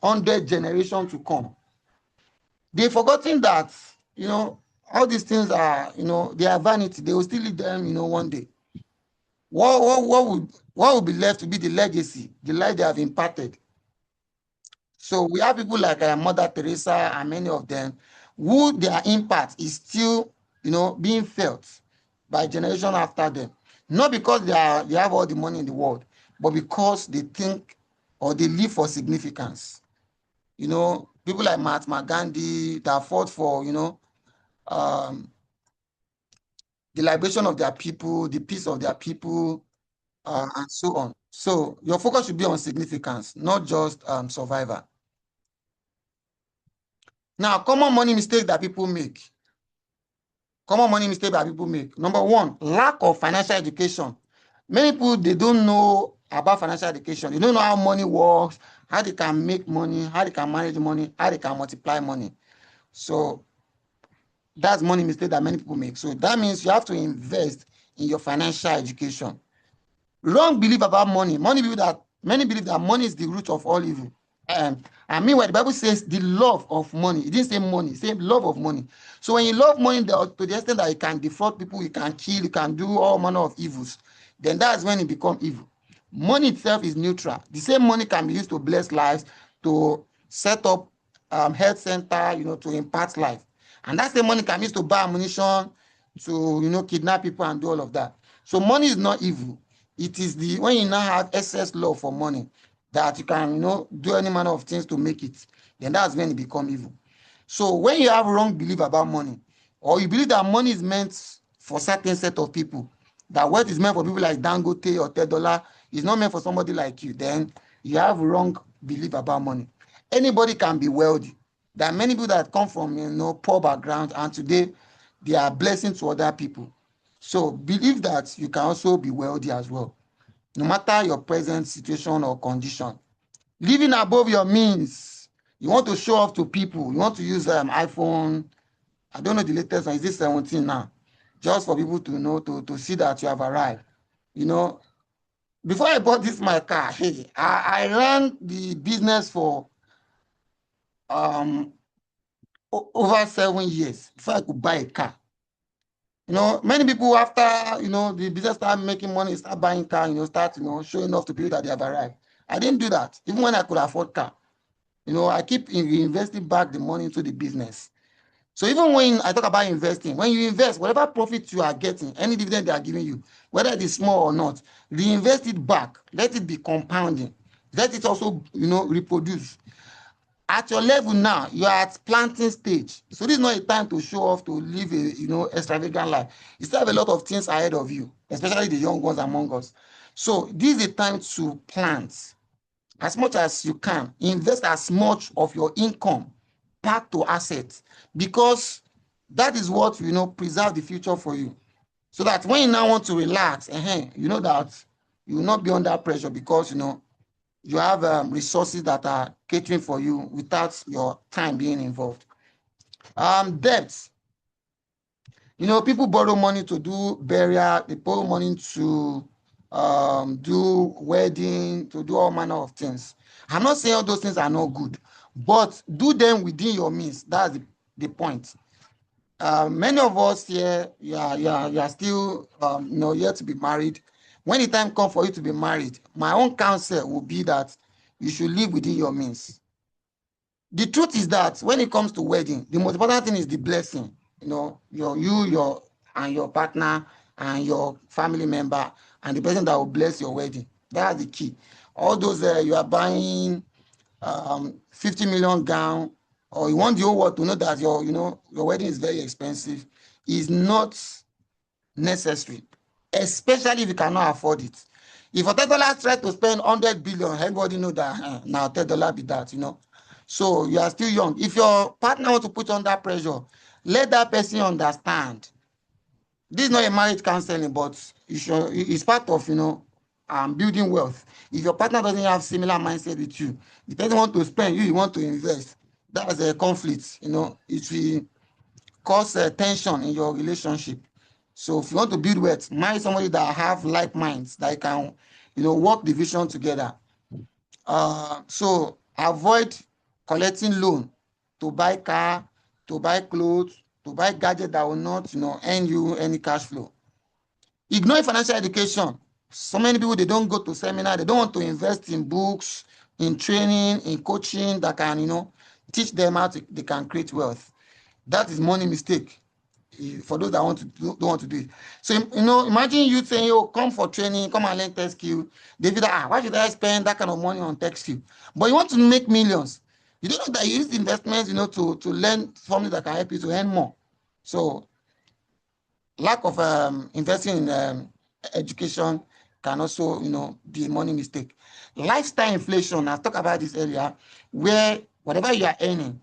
100 generations to come. They've forgotten that, all these things are, they are vanity. They will still leave them, one day. What would be left to be the legacy, the life they have imparted? So we have people like Mother Teresa and many of them who their impact is still, being felt by generation after them. Not because they have all the money in the world, but because they think or they live for significance. People like Mahatma Gandhi that fought for, um, the liberation of their people, the peace of their people, and so on. So your focus should be on significance, not just survival. Now, common money mistakes that people make. Common money mistake that people make. Number one, lack of financial education. Many people, they don't know about financial education. They don't know how money works, how they can make money, how they can manage money, how they can multiply money. So that's money mistake that many people make. So that means you have to invest in your financial education. Wrong belief about money. Many believe that money is the root of all evil. And meanwhile, the Bible says the love of money. It didn't say money, it said love of money. So when you love money to the extent that you can defraud people, you can kill, you can do all manner of evils, then that's when it becomes evil. Money itself is neutral. The same money can be used to bless lives, to set up health center, to impart life. And that same money can be used to buy ammunition, to kidnap people and do all of that. So money is not evil. It is when you now have excess love for money that you can, do any manner of things to make it, then that's when it becomes evil. So when you have wrong belief about money, or you believe that money is meant for certain set of people, that wealth is meant for people like Dangote or $10, is not meant for somebody like you, then you have wrong belief about money. Anybody can be wealthy. There are many people that come from, poor background, and today they are blessing to other people. So believe that you can also be wealthy as well, no matter your present situation or condition. Living above your means. You want to show off to people. You want to use iPhone. I don't know the latest one. Is this 17 now? Just for people to know, to see that you have arrived. Before I bought this my car, hey, I ran the business for over 7 years before I could buy a car. Many people after, the business start making money, start buying car, start, showing off to people that they have arrived. I didn't do that, even when I could afford car. I keep investing back the money into the business. So even when I talk about investing, when you invest, whatever profit you are getting, any dividend they are giving you, whether it is small or not, reinvest it back. Let it be compounding. Let it also, reproduce. At your level now, you are at planting stage. So this is not a time to show off, to live a, extravagant life. You still have a lot of things ahead of you, especially the young ones among us. So this is a time to plant. As much as you can, invest as much of your income back to assets, because that is what preserve the future for you. So that when you now want to relax, you know that you will not be under pressure, because you have resources that are catering for you without your time being involved. Debts. People borrow money to do burial, they borrow money to do wedding, to do all manner of things. I'm not saying all those things are not good, but do them within your means. That's the point. Many of us here, you are still, yet to be married. when the time comes for you to be married, my own counsel will be that you should live within your means. The truth is that when it comes to wedding, the most important thing is the blessing. Your and your partner and your family member and the person that will bless your wedding. That's the key. All those you are buying 50 million gown, or you want the whole world to know that your wedding is very expensive, is not necessary, especially if you cannot afford it. If $10 try to spend 100 billion, everybody know that now $10 be that. So you are still young. If your partner wants to put you under pressure, let that person understand. This is not a marriage counseling, but it's part of building wealth. If your partner doesn't have similar mindset with you, the person want to spend, you want to invest. That's a conflict. It will cause tension in your relationship. So if you want to build wealth, marry somebody that have like minds, that can work the vision together. So avoid collecting loan to buy car, to buy clothes, to buy gadget that will not earn you any cash flow. Ignore financial education. So many people, they don't go to seminar, they don't want to invest in books, in training, in coaching that can teach them how they can create wealth. That is money mistake for those that don't want to do it. So imagine you saying, "Oh, come for training, come and learn tech skill." They feel that, why should I spend that kind of money on tech skill? But you want to make millions. You don't know that you use investments to learn something that can help you to earn more. So lack of investing in education can also be a money mistake. Lifestyle inflation, I talked about this earlier, where whatever you are earning,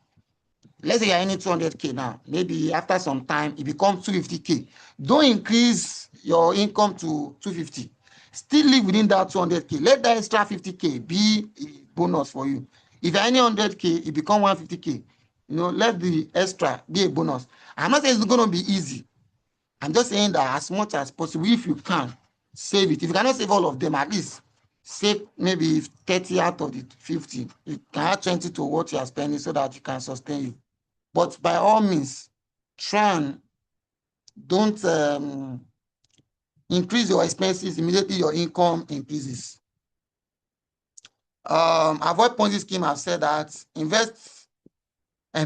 let's say you're earning 200K now, maybe after some time it becomes 250K. Don't increase your income to 250. Still live within that 200K. Let that extra 50K be a bonus for you. If you're earning 100K, it becomes 150K. Let the extra be a bonus. I'm not saying it's going to be easy. I'm just saying that as much as possible, if you can, save it. If you cannot save all of them, at least save maybe 30 out of the 50. You can add 20 to what you are spending so that you can sustain you. But by all means, try and don't increase your expenses immediately your income increases. Avoid Ponzi scheme. I've said that. Invest.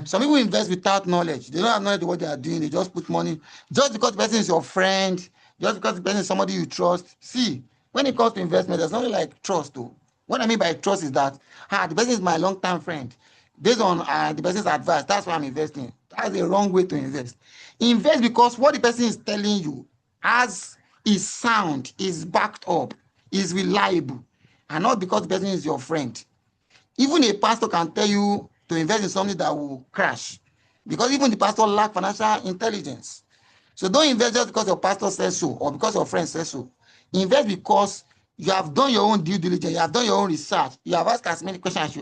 Some people invest without knowledge. They don't have knowledge of what they are doing. They just put money. Just because the person is your friend, just because the person is somebody you trust. See, when it comes to investment, there's nothing like trust though. What I mean by trust is that the person is my long-term friend. Based on the person's advice, that's why I'm investing. That's the wrong way to invest. Invest because what the person is telling you is sound, is backed up, is reliable, and not because the person is your friend. Even a pastor can tell you to invest in something that will crash, because even the pastor lacks financial intelligence. So don't invest just because your pastor says so or because your friend says so. Invest because you have done your own due diligence, you have done your own research, you have asked as many questions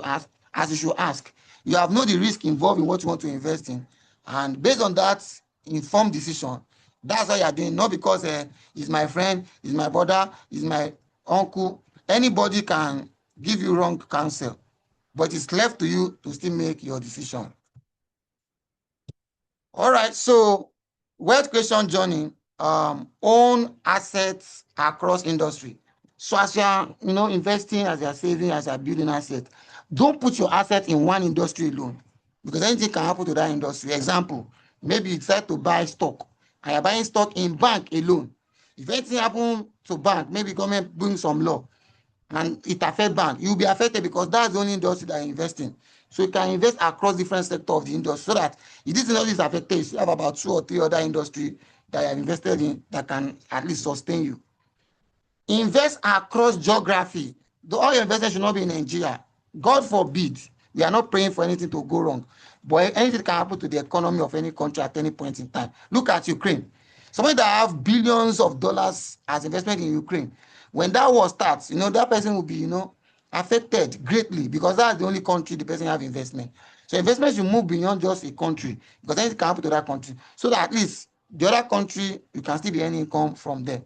as you should ask. You have known the risk involved in what you want to invest in. And based on that informed decision, that's what you are doing, not because he's my friend, he's my brother, he's my uncle. Anybody can give you wrong counsel, but it's left to you to still make your decision. All right, so wealth creation journey, own assets across industry. So as you are investing, as you are saving, as you are building assets, don't put your asset in one industry alone, because anything can happen to that industry. Example, maybe you decide to buy stock and you're buying stock in bank alone. If anything happens to bank, maybe government brings some law and it affects bank, you'll be affected because that's the only industry that you invest in. So you can invest across different sectors of the industry, so that if this industry is affected, you have about 2 or 3 other industries that you have invested in that can at least sustain you. Invest across geography. All your investment should not be in Nigeria. God forbid. We are not praying for anything to go wrong, but anything can happen to the economy of any country at any point in time. Look at Ukraine. Somebody that have billions of dollars as investment in Ukraine, when that war starts, that person will be, affected greatly, because that's the only country the person have investment. So investment should move beyond just a country, because anything can happen to that country, so that at least the other country, you can still be earning income from there.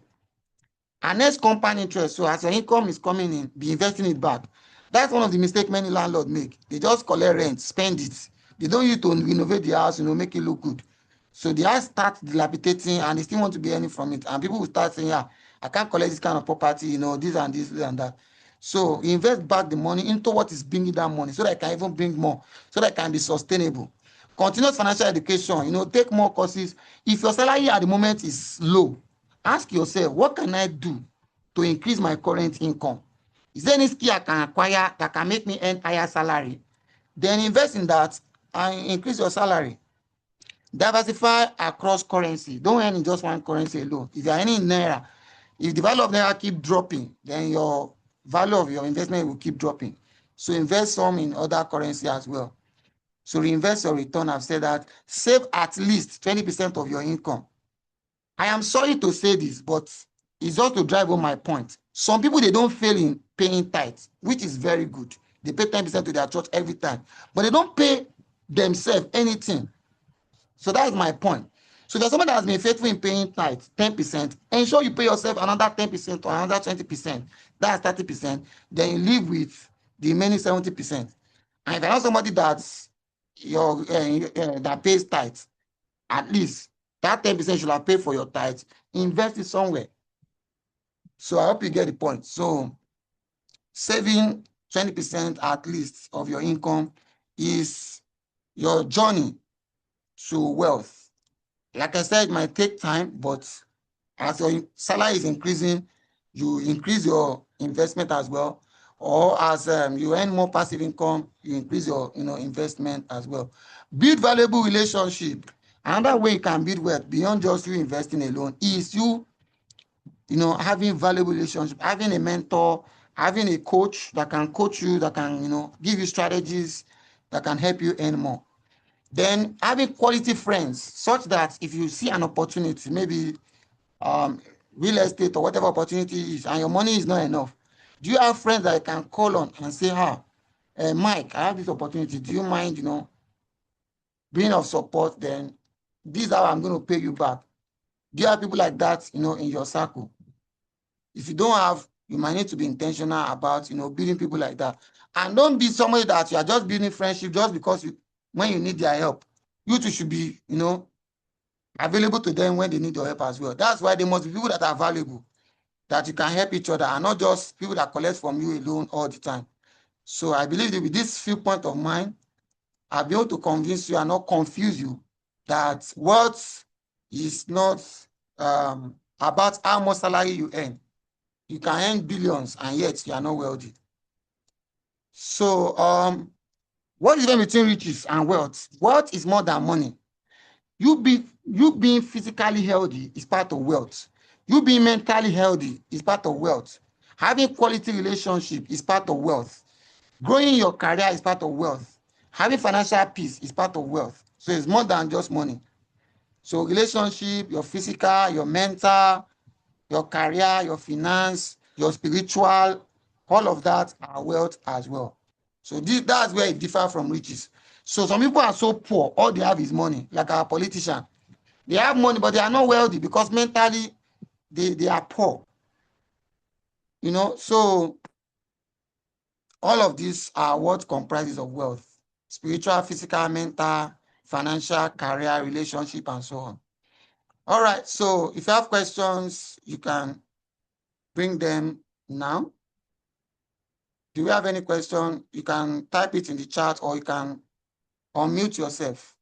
And next, compound interest. So as your income is coming in, be investing it back. That's one of the mistakes many landlords make. They just collect rent, spend it. They don't use to renovate the house, make it look good. So the house starts dilapidating and they still want to be earning from it. And people will start saying, yeah, I can't collect this kind of property, you know, this and this, this and that. So invest back the money into what is bringing that money so that I can even bring more, so that I can be sustainable. Continuous financial education, you know, take more courses. If your salary at the moment is low, ask yourself, what can I do to increase my current income? Is there any skill I can acquire that can make me earn higher salary? Then invest in that and increase your salary. Diversify across currency. Don't earn in just one currency alone. If you're earning in Naira, if the value of Naira keep dropping, then your value of your investment will keep dropping. So invest some in other currency as well. So reinvest your return. I've said that. Save at least 20% of your income. I am sorry to say this, but it's just to drive home my point. Some people, they don't fail in paying tithes, which is very good. They pay 10% to their church every time, but they don't pay themselves anything. So that's my point. So there's someone that has been faithful in paying tithes, 10%. Ensure you pay yourself another 10% or another 20%. That's 30%. Then you live with the remaining 70%. And if you're not somebody that pays tithes, at least that 10% should have paid for your tithes. Invest it somewhere. So I hope you get the point. So saving 20% at least of your income is your journey to wealth. Like I said, it might take time, but as your salary is increasing, you increase your investment as well. Or as you earn more passive income, you increase your investment as well. Build valuable relationship. Another way you can build wealth beyond just you investing alone is you having valuable relationship, having a mentor, having a coach that can coach you, that can give you strategies that can help you earn more. Then having quality friends, such that if you see an opportunity, maybe real estate or whatever opportunity is, and your money is not enough, do you have friends that you can call on and say, Mike, I have this opportunity. Do you mind, being of support? Then this is how I'm going to pay you back. Do you have people like that, in your circle? If you don't have, you might need to be intentional about, building people like that. And don't be somebody that you are just building friendship just because when you need their help. You too should be, available to them when they need your help as well. That's why there must be people that are valuable, that you can help each other, and not just people that collect from you alone all the time. So I believe that with this few points of mine, I'll be able to convince you and not confuse you that wealth is not about how much salary you earn. You can earn billions and yet you are not wealthy. So what is the difference between riches and wealth? Wealth is more than money. You being physically healthy is part of wealth. You being mentally healthy is part of wealth. Having quality relationship is part of wealth. Growing your career is part of wealth. Having financial peace is part of wealth. So it's more than just money. So relationship, your physical, your mental, your career, your finance, your spiritual, all of that are wealth as well. So that's where it differs from riches. So some people are so poor, all they have is money, like our politician. They have money, but they are not wealthy because mentally they are poor. So all of these are what comprises of wealth: spiritual, physical, mental, financial, career, relationship, and so on. All right, so if you have questions, you can bring them now. Do you have any question? You can type it in the chat or you can unmute yourself.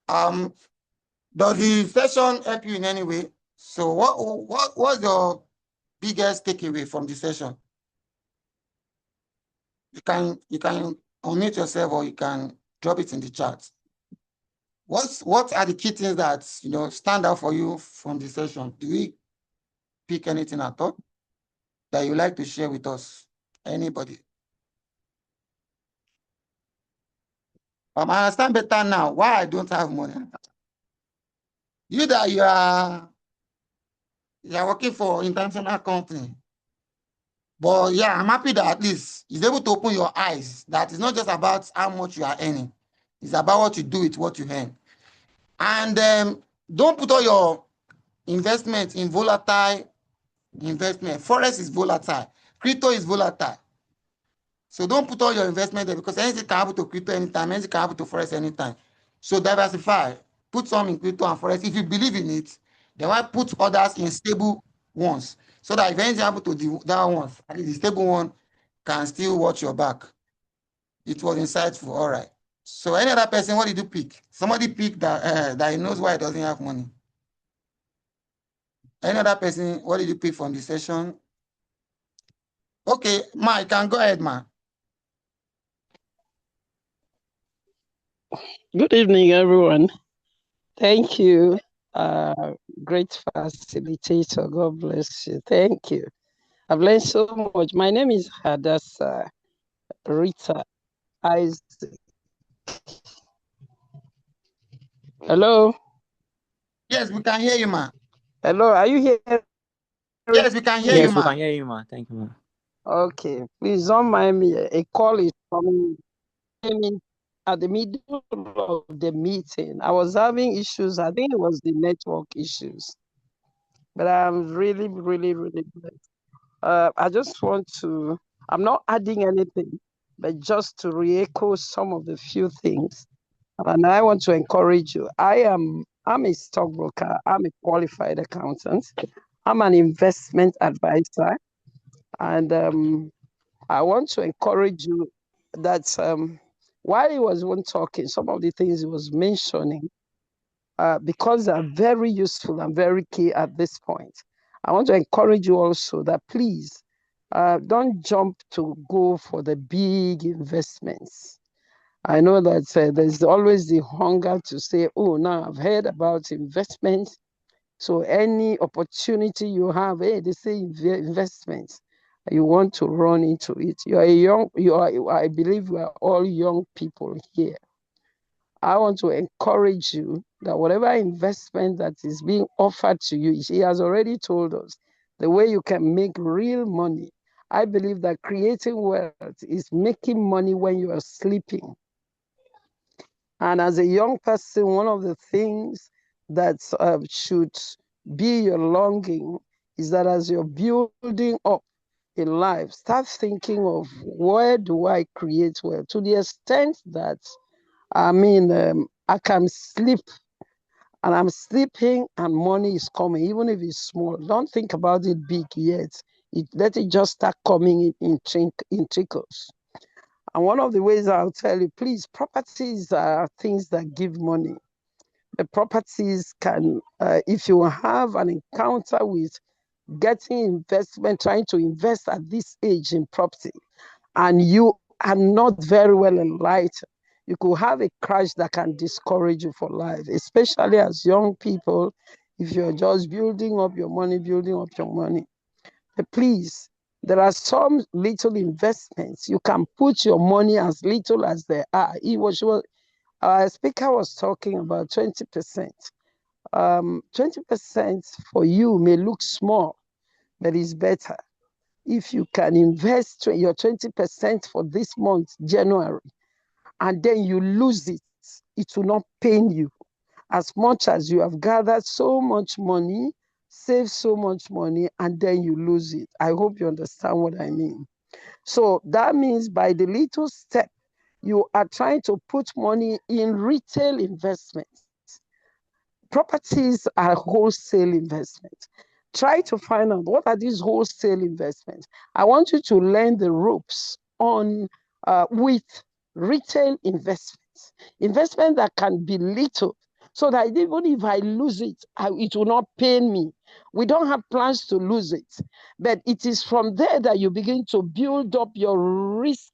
Does the session help you in any way? So what's your biggest takeaway from the session? You can unmute yourself or you can drop it in the chat. What are the key things that stand out for you from the session? Do we pick anything at all that you like to share with us? Anybody? I understand better now why I don't have money. You are working for international company. But yeah, I'm happy that at least it's able to open your eyes that it's not just about how much you are earning. It's about what you do with what you earn. And don't put all your investment in volatile investment. Forex is volatile. Crypto is volatile. So don't put all your investment there because anything can happen to crypto anytime. Anything can happen to Forex anytime. So diversify. Put some in crypto and Forex. If you believe in it, then why put others in stable once, so that if anything happen to that one, at least the stable one can still watch your back. It was insightful. All right. So any other person, what did you pick? Somebody pick that he knows why he doesn't have money. Any other person, what did you pick from the session? Okay, Ma, you can go ahead, Ma. Good evening, everyone. Thank you. Great facilitator. God bless you. Thank you. I've learned so much. My name is Hadassah Rita Isaac. Hello? Yes, we can hear you, Ma. Hello, are you here? Yes, we can hear you, Yes, we Ma. can hear you, ma. Thank you, ma. Okay, please don't mind me. A call is coming in at the middle of the meeting. I was having issues. I think it was the network issues. But I'm really, really, really blessed. I just want to, I'm not adding anything, but just to re-echo some of the few things. And I want to encourage you. I'm a stockbroker. I'm a qualified accountant. I'm an investment advisor. And I want to encourage you that while he was one talking, some of the things he was mentioning, because they're very useful and very key at this point. I want to encourage you also that please don't jump to go for the big investments. I know that there's always the hunger to say, oh, now I've heard about investments. So any opportunity you have, hey, they say investments, you want to run into it. I believe we are all young people here. I want to encourage you that whatever investment that is being offered to you, he has already told us the way you can make real money. I believe that creating wealth is making money when you are sleeping. And as a young person, one of the things that should be your longing is that as you're building up in life, start thinking of where do I create wealth, to the extent that I can sleep and I'm sleeping and money is coming, even if it's small. Don't think about it big yet. Let it just start coming in trickles. And one of the ways I'll tell you, please, properties are things that give money. The properties can, if you have an encounter with getting investment, trying to invest at this age in property, and you are not very well enlightened, you could have a crash that can discourage you for life, especially as young people, if you're just building up your money. But please, there are some little investments. You can put your money as little as they are. Our speaker was talking about 20%. 20% for you may look small, but it's better. If you can invest your 20% for this month, January, and then you lose it, it will not pain you as much as you have gathered so much money, saved so much money, and then you lose it. I hope you understand what I mean. So that means by the little step, you are trying to put money in retail investments. Properties are wholesale investments. Try to find out what are these wholesale investments. I want you to learn the ropes on with retail investments, investment that can be little, so that even if I lose it, it will not pain me. We don't have plans to lose it, but it is from there that you begin to build up your risk,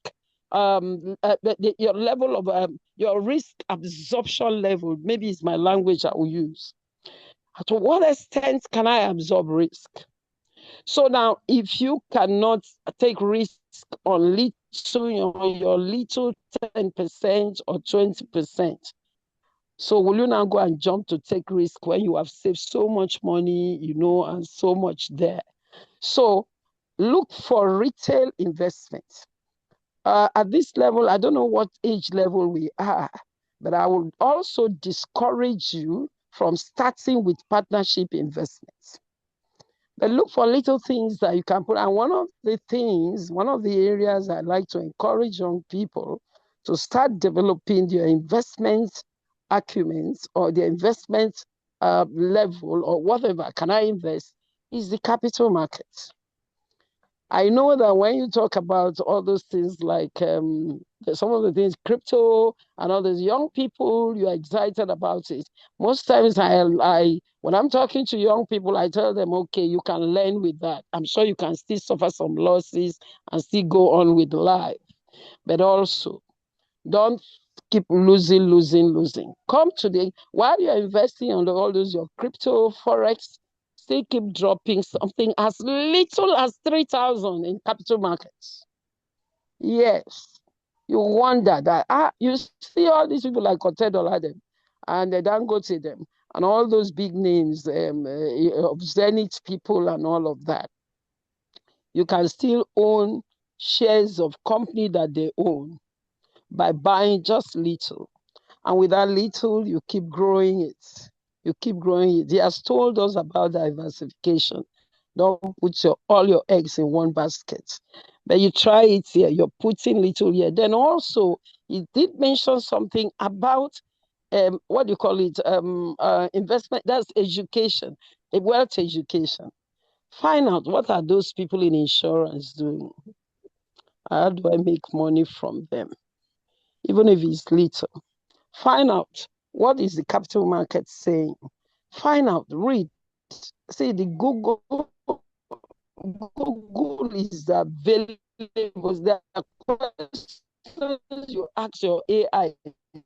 your level of your risk absorption level. Maybe it's my language I will use. To what extent can I absorb risk? So now, if you cannot take risk on your little 10% or 20%, so will you now go and jump to take risk when you have saved so much money, and so much there? So look for retail investments. At this level, I don't know what age level we are, but I would also discourage you from starting with partnership investments. But look for little things that you can put. And one of the areas I like to encourage young people to start developing their investment acumen or their investment level or whatever. Can I invest is the capital market. I know that when you talk about all those things like some of the things, crypto and all those young people, you're excited about it. Most times when I'm talking to young people, I tell them, okay, you can learn with that. I'm sure you can still suffer some losses and still go on with life. But also, don't keep losing. Come today, while you're investing on all those, your crypto, Forex, still keep dropping something as little as 3,000 in capital markets. Yes. You wonder that, you see all these people like Otedola and they don't go to them and all those big names of Zenith people and all of that. You can still own shares of company that they own by buying just little. And with that little, you keep growing it. You keep growing it. He has told us about diversification. Don't put all your eggs in one basket. But you try it here, you're putting little here. Then also, he did mention something about what do you call it? Investment, that's education, a wealth education. Find out what are those people in insurance doing? How do I make money from them? Even if it's little. Find out what is the capital market saying. Find out, read. See, the Google is available. There are questions you ask your AI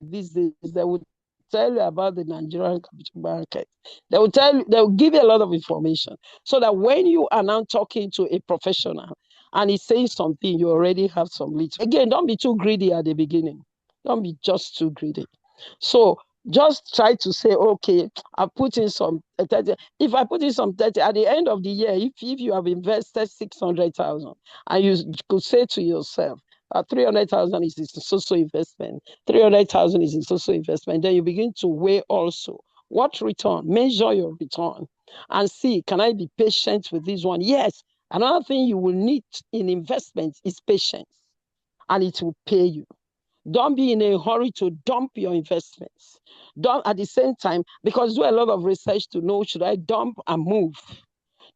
these days. They will tell you about the Nigerian capital market. They will tell you, they will give you a lot of information so that when you are now talking to a professional and he's saying something, you already have some little. Again, don't be too greedy at the beginning. Don't be just too greedy. So just try to say, okay, I put in some 30. If I put in some 30, at the end of the year, if you have invested 600,000 and you could say to yourself, 300,000 is a social investment, 300,000 is a social investment, then you begin to weigh also what return, measure your return and see, can I be patient with this one? Yes. Another thing you will need in investment is patience, and it will pay you. Don't be in a hurry to dump your investments. Don't at the same time, because do a lot of research to know, should I dump and move?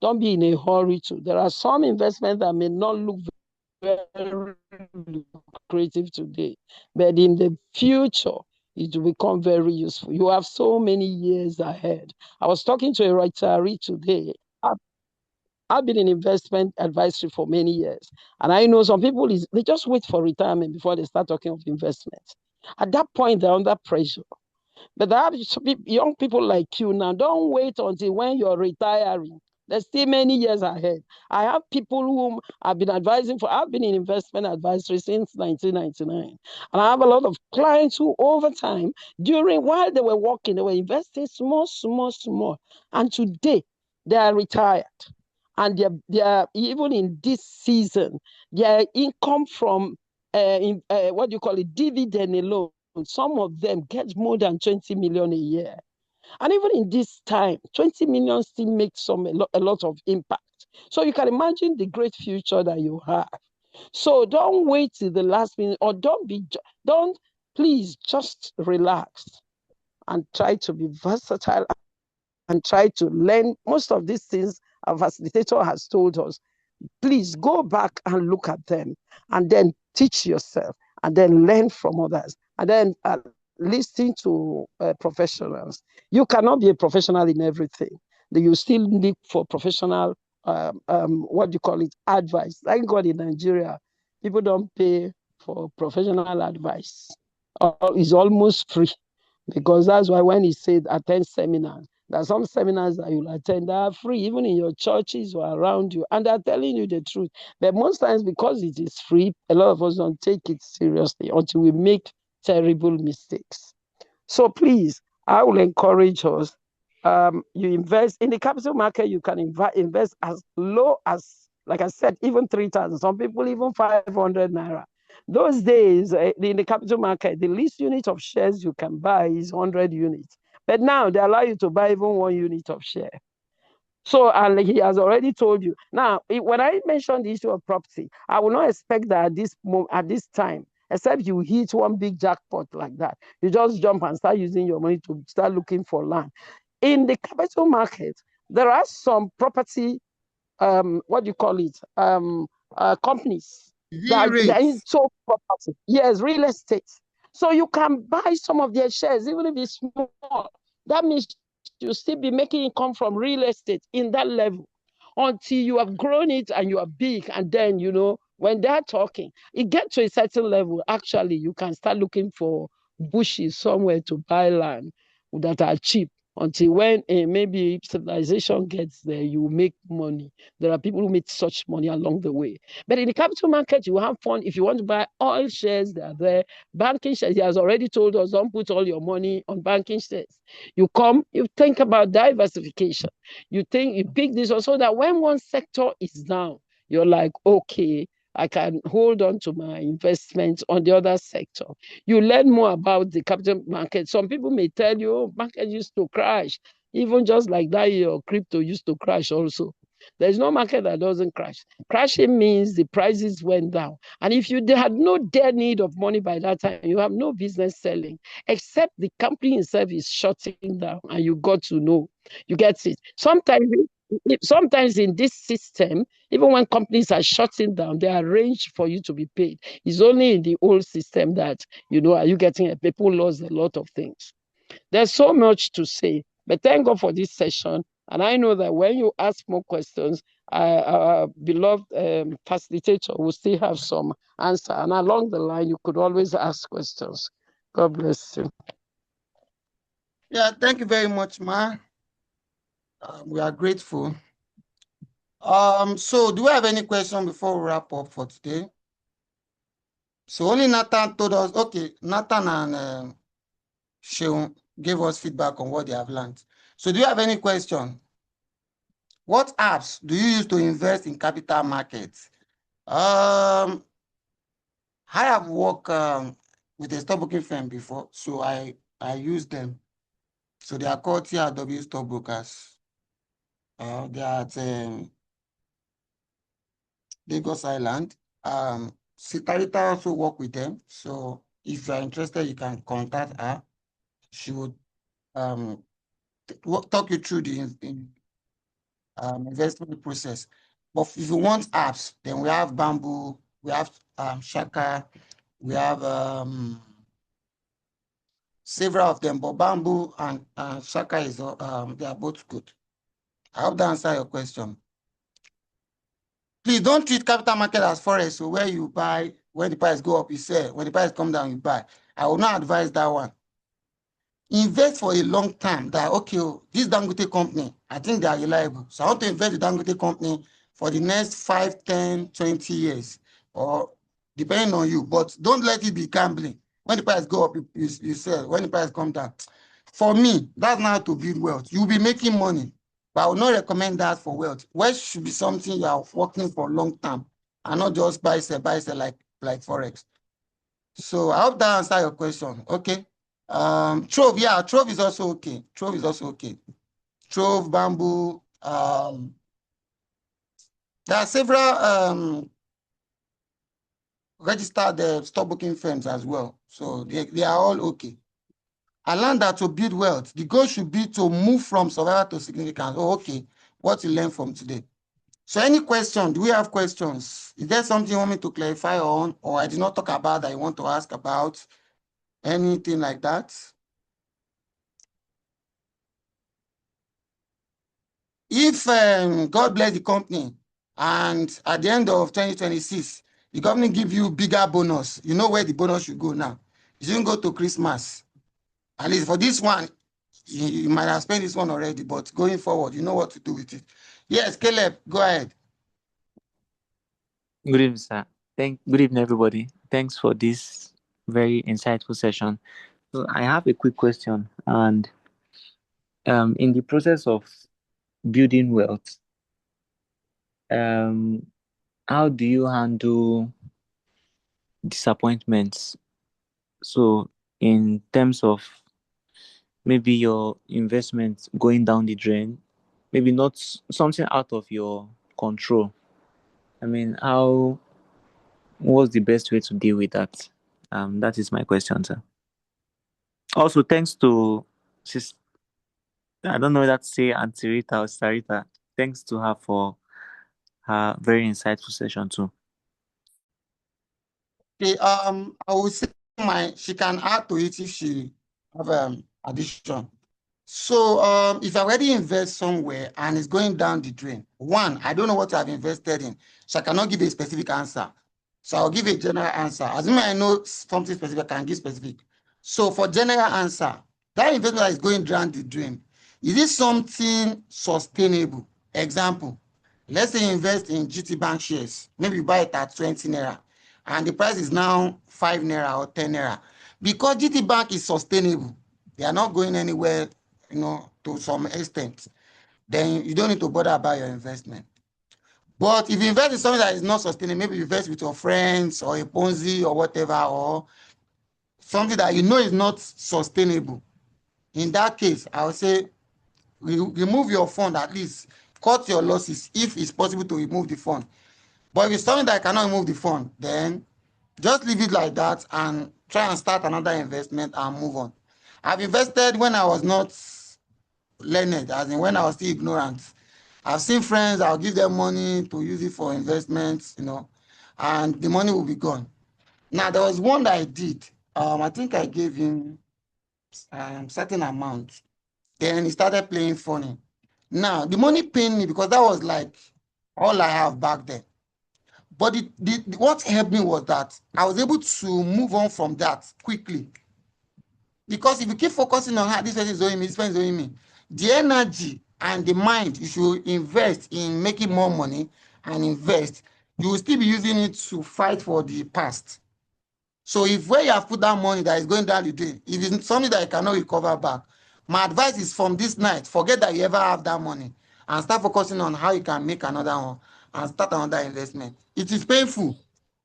Don't be in a hurry to. There are some investments that may not look very lucrative today, but in the future, it will become very useful. You have so many years ahead. I was talking to a retiree today. I've been in investment advisory for many years. And I know some people, they just wait for retirement before they start talking of investment. At that point, they're under pressure. But I have young people like you now, don't wait until when you're retiring. There's still many years ahead. I have people whom I've been advising for. I've been in investment advisory since 1999. And I have a lot of clients who, over time, while they were working, they were investing small. And today, they are retired. And they're even in this season, their income from what do you call it, dividend alone, some of them get more than 20 million a year. And even in this time, 20 million still makes a lot of impact. So you can imagine the great future that you have. So don't wait till the last minute, or please just relax and try to be versatile and try to learn most of these things our facilitator has told us. Please go back and look at them and then teach yourself and then learn from others and then listen to professionals. You cannot be a professional in everything. You still need for professional, what do you call it, advice. Thank God in Nigeria, people don't pay for professional advice. It's almost free, because that's why when he said attend seminars, there are some seminars that you'll attend that are free, even in your churches or around you, and they're telling you the truth. But most times, because it is free, a lot of us don't take it seriously until we make terrible mistakes. So please, I will encourage us. You invest in the capital market, you can invest as low as, like I said, even 3,000. Some people even 500 naira. Those days, in the capital market, the least unit of shares you can buy is 100 units. But now they allow you to buy even 1 unit of share. So, and he has already told you. Now, when I mentioned the issue of property, I will not expect that at this time, except you hit one big jackpot like that, you just jump and start using your money to start looking for land. In the capital market, There are some property, what do you call it? Companies that are rates. into property. Yes, real estate. So you can buy some of their shares, even if it's small. That means you still be making income from real estate in that level until you have grown it and you are big. And then, when they're talking, it gets to a certain level. Actually, you can start looking for bushes somewhere to buy land that are cheap until when maybe civilization gets there, you make money. There are people who make such money along the way. But in the capital market, you have fun. If you want to buy oil shares, they are there. Banking shares, he has already told us, don't put all your money on banking shares. You come, you think about diversification. You pick this one so that when one sector is down, you're like, okay, I can hold on to my investments on the other sector. You learn more about the capital market. Some people may tell you, oh, market used to crash. Even just like that, your crypto used to crash also. There's no market that doesn't crash. Crashing means the prices went down. And if you had no dead need of money by that time, you have no business selling, except the company itself is shutting down and you got to know. You get it. Sometimes in this system, even when companies are shutting down, they arrange for you to be paid. It's only in the old system that, are you getting it? People lost a lot of things. There's so much to say, but thank God for this session. And I know that when you ask more questions, our beloved facilitator will still have some answer. And along the line, you could always ask questions. God bless you. Yeah, thank you very much, Ma. We are grateful. So do we have any question before we wrap up for today? So only Nathan told us, okay, Nathan and Sheon gave us feedback on what they have learned. So do you have any question? What apps do you use to invest in capital markets? I have worked with a stockbroking firm before, so I use them. So they are called TRW stockbrokers. They are at Lagos Island. Sitarita also work with them. So if you are interested, you can contact her. She would talk you through the investment process. But if you want apps, then we have Bamboo, we have Shaka, we have several of them, but Bamboo and Shaka is they are both good. I hope that answer your question. Please don't treat capital market as forex, so where you buy, when the price go up, you sell. When the price come down, you buy. I will not advise that one. Invest for a long time that, okay, this Dangote company, I think they are reliable. So I want to invest in Dangote company for the next 5, 10, 20 years, or depending on you. But don't let it be gambling. When the price go up, you sell. When the price come down. For me, that's not how to build wealth. You'll be making money, but I will not recommend that for wealth. Wealth should be something you are working for long term and not just buy, sell like Forex. So I hope that answers your question. Okay. Trove, yeah, Trove is also okay. Trove is also okay. Trove, Bamboo. There are several registered stockbroking firms as well. So they are all okay. I learned that to build wealth, the goal should be to move from survival to significance. Oh, okay. What you learned from today. So any question? Do we have questions? Is there something you want me to clarify on, or I did not talk about that you want to ask about? Anything like that? If God bless the company and at the end of 2026, the government give you bigger bonus, you know where the bonus should go now. You shouldn't go to Christmas. At least for this one, you might have spent this one already, but going forward, you know what to do with it. Yes, Caleb, go ahead. Good evening, sir. Good evening, everybody. Thanks for this very insightful session. So I have a quick question, and in the process of building wealth, how do you handle disappointments? So in terms of maybe your investment going down the drain, maybe not something out of your control. I mean, what's the best way to deal with that? That is my question, sir. Also, thanks to I don't know whether to say Auntie Rita or Sarita. Thanks to her for her very insightful session too. Okay, I would say she can add to it if she have addition. So if I already invest somewhere and it's going down the drain, one, I don't know what I've invested in, so I cannot give a specific answer. So I'll give a general answer. Assuming I know something specific, I can give specific. So for general answer, that investment that is going down the drain, is it something sustainable? Example, let's say you invest in GT Bank shares, maybe you buy it at 20 naira, and the price is now 5 naira or 10 naira. Because GT Bank is sustainable, they are not going anywhere, to some extent, then you don't need to bother about your investment. But if you invest in something that is not sustainable, maybe you invest with your friends or a Ponzi or whatever, or something that you know is not sustainable, in that case, I would say remove your fund, at least cut your losses if it's possible to remove the fund. But if it's something that cannot remove the fund, then just leave it like that and try and start another investment and move on. I've invested when I was not learned, as in when I was still ignorant. I've seen friends, I'll give them money to use it for investments, and the money will be gone. Now, there was one that I did. I think I gave him certain amount. Then he started playing funny. Now, the money pained me because that was like all I have back then. But what helped me was that I was able to move on from that quickly. Because if you keep focusing on how this person is owing me, this person is owing me, the energy and the mind you should invest in making more money and invest, you will still be using it to fight for the past. So if where you have put that money that is going down the drain, if it's something that you cannot recover back, my advice is from this night, forget that you ever have that money and start focusing on how you can make another one and start another investment. It is painful,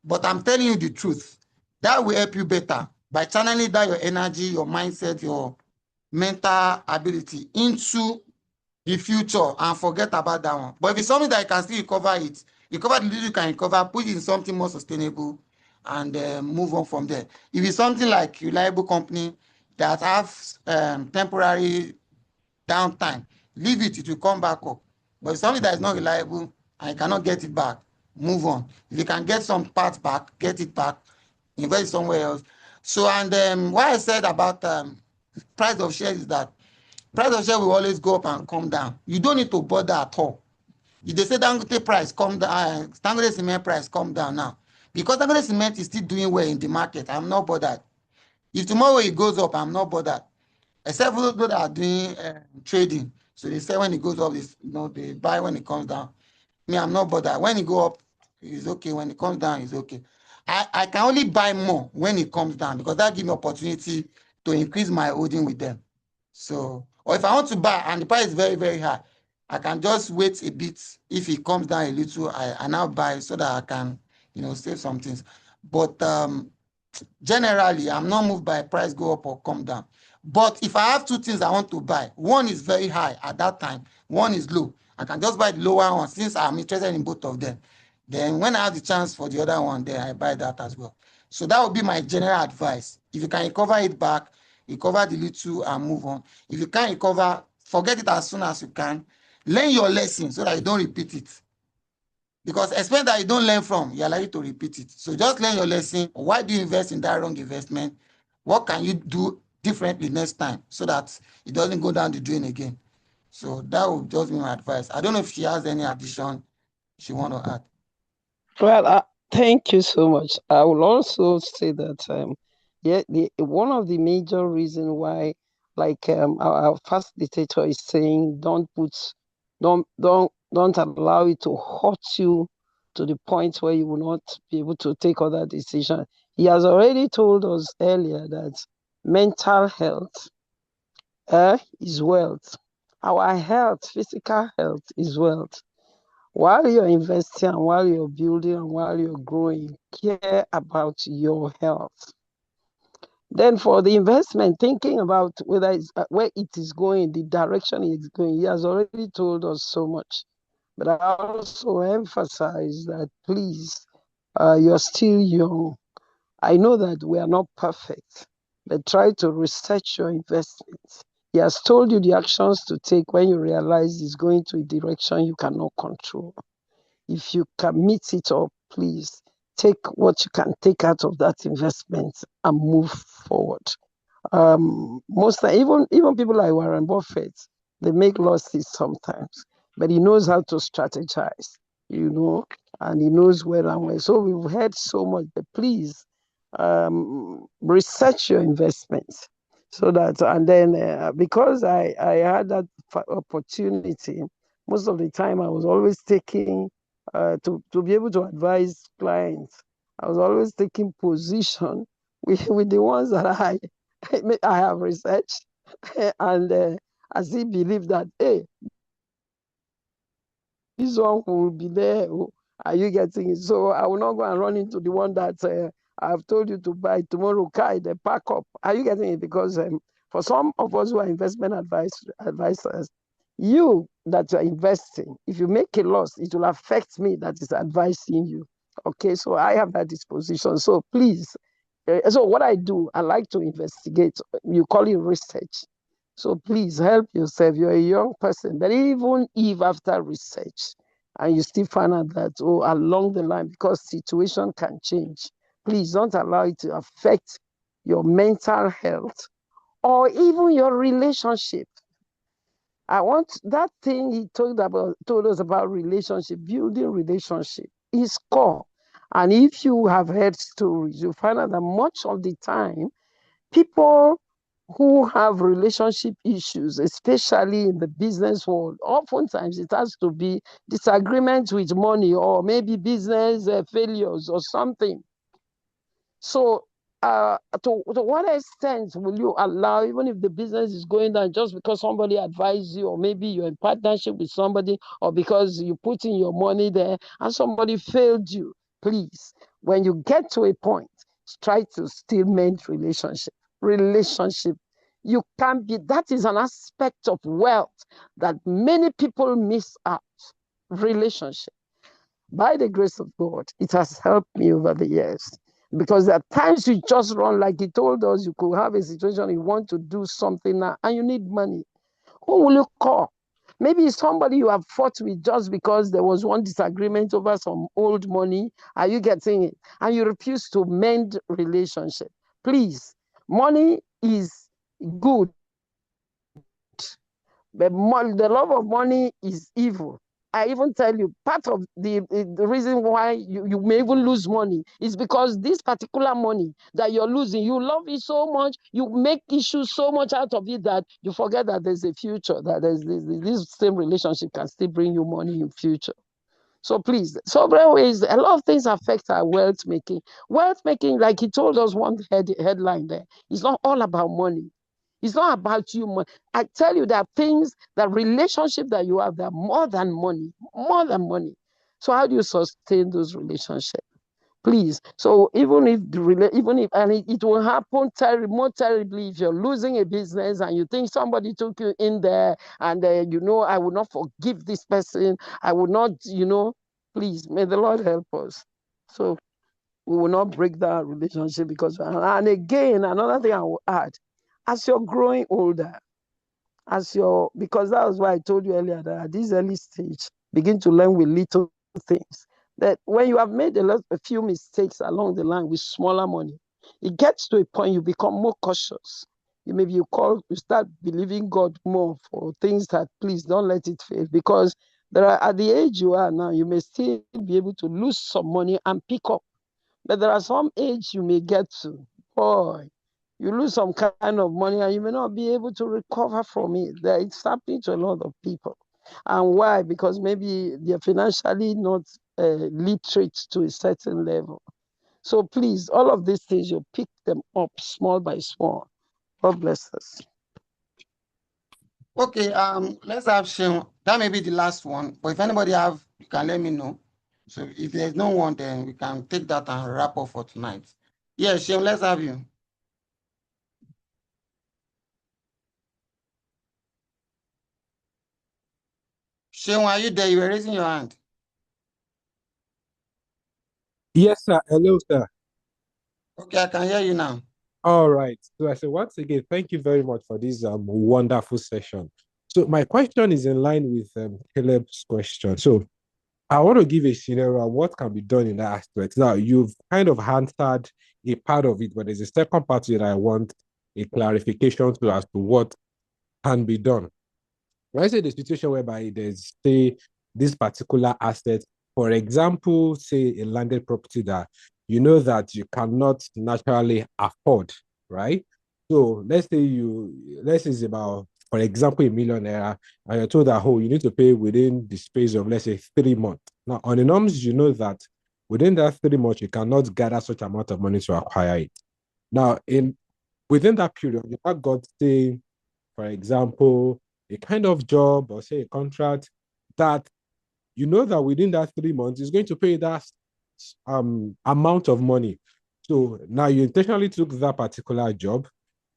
but I'm telling you the truth. That will help you better by channeling that your energy, your mindset, your mental ability into the future and forget about that one. But if it's something that you can still recover the little you can recover, put it in something more sustainable and move on from there. If it's something like reliable company that have temporary downtime, leave it, it will come back up. But if something that is not reliable and you cannot get it back, move on. If you can get some parts back, get it back, invest somewhere else. So, and what I said about price of shares is that price of share will always go up and come down. You don't need to bother at all. If they say Dangote price come down, Dangote cement price come down now, because Dangote cement is still doing well in the market, I'm not bothered. If tomorrow it goes up, I'm not bothered. Except for those that are doing trading, so they say when it goes up, they buy when it comes down. Me, I'm not bothered. When it go up, it's okay. When it comes down, it's okay. I can only buy more when it comes down because that gives me opportunity to increase my holding with them. So, or if I want to buy and the price is very, very high, I can just wait a bit. If it comes down a little, I now buy so that I can, save some things. But generally, I'm not moved by price go up or come down. But if I have two things I want to buy, one is very high at that time, one is low. I can just buy the lower one since I'm interested in both of them. Then when I have the chance for the other one, then I buy that as well. So that would be my general advice. If you can recover it back, recover the little and move on. If you can't recover, forget it as soon as you can. Learn your lesson so that you don't repeat it. Because expect that you don't learn from, you're likely to repeat it. So just learn your lesson. Why do you invest in that wrong investment? What can you do differently next time so that it doesn't go down the drain again? So that would just be my advice. I don't know if she has any addition she want to add. Well, thank you so much. I will also say that one of the major reasons why, like our facilitator is saying, don't allow it to hurt you to the point where you will not be able to take other decisions. He has already told us earlier that mental health is wealth. Our health, physical health, is wealth. While you're investing and while you're building and while you're growing, care about your health. Then for the investment, thinking about whether it's where it is going, the direction it's going, he has already told us so much. But I also emphasize that please, you're still young. I know that we are not perfect, but try to research your investments. He has told you the actions to take when you realize it's going to a direction you cannot control. If you can meet it up, please take what you can take out of that investment and move forward. Most even people like Warren Buffett, they make losses sometimes, but he knows how to strategize, and he knows well and well. So we've heard so much, but please research your investments so that, and then because I had that opportunity, most of the time I was always taking to be able to advise clients. I was always taking position with the ones that I have researched, and I still believe that, hey, this one will be there. Are you getting it? So I will not go and run into the one that I've told you to buy tomorrow. They pack up. Are you getting it? Because for some of us who are investment advisors, you that are investing, if you make a loss, it will affect me that is advising you. Okay, so I have that disposition. So please, so what I do, I like to investigate. You call it research. So please help yourself. You're a young person, but even if after research and you still find out that, along the line, because situation can change, please don't allow it to affect your mental health or even your relationship. I want that thing he told us about relationship, building relationship is core. And if you have heard stories, you find out that much of the time, people who have relationship issues, especially in the business world, oftentimes it has to be disagreements with money or maybe business failures or something. So, to what extent will you allow, even if the business is going down, just because somebody advised you, or maybe you're in partnership with somebody, or because you put in your money there and somebody failed you? Please, when you get to a point, try to still mend relationship. Relationship, you can be. That is an aspect of wealth that many people miss out. Relationship. By the grace of God, it has helped me over the years. Because at times you just run, like he told us, you could have a situation you want to do something now and you need money. Who will you call? Maybe it's somebody you have fought with just because there was one disagreement over some old money. Are you getting it? And you refuse to mend relationship. Please, money is good, but the love of money is evil. I even tell you, part of the reason why you may even lose money is because this particular money that you're losing, you love it so much, you make issues so much out of it that you forget that there's a future, that there's this same relationship can still bring you money in future. So please, several ways, a lot of things affect our wealth making. Wealth making, like he told us one headline there, is not all about money. It's not about you. I tell you, there are things, that relationship that you have, that are more than money, more than money. So how do you sustain those relationships? Please. So even if and it will happen more terribly if you're losing a business and you think somebody took you in there and I will not forgive this person. I will not, please, may the Lord help us. So we will not break that relationship because, and again, another thing I will add, as you're growing older, because that was why I told you earlier that at this early stage, begin to learn with little things. That when you have made a few mistakes along the line with smaller money, it gets to a point you become more cautious. You start believing God more for things that, please don't let it fail, because at the age you are now, you may still be able to lose some money and pick up. But there are some age you may get to, boy, you lose some kind of money and you may not be able to recover from it. It's happening to a lot of people. And why? Because maybe they're financially not literate to a certain level. So please, all of these things, you pick them up small by small. God bless us. Okay, let's have Sean. That may be the last one, but if anybody have, you can let me know. So if there's no one, then we can take that and wrap up for tonight. Yeah, Sean, let's have you. Sean, are you there? You were raising your hand. Yes, sir. Hello, sir. Okay, I can hear you now. All right. So I say once again, thank you very much for this wonderful session. So my question is in line with Caleb's question. So I want to give a scenario of what can be done in that aspect. Now, you've kind of answered a part of it, but there's a second part that I want a clarification to as to what can be done. When I say the situation whereby there's, say, this particular asset, for example, say a landed property that you know that you cannot naturally afford, right? So let's say it's about, for example, a 1 million naira, and you're told that, oh, you need to pay within the space of, let's say, 3 months. Now, on the norms, you know that within that 3 months, you cannot gather such amount of money to acquire it. Now, within that period, you have got, say, for example, a kind of job or say a contract that you know that within that 3 months is going to pay that amount of money. So now you intentionally took that particular job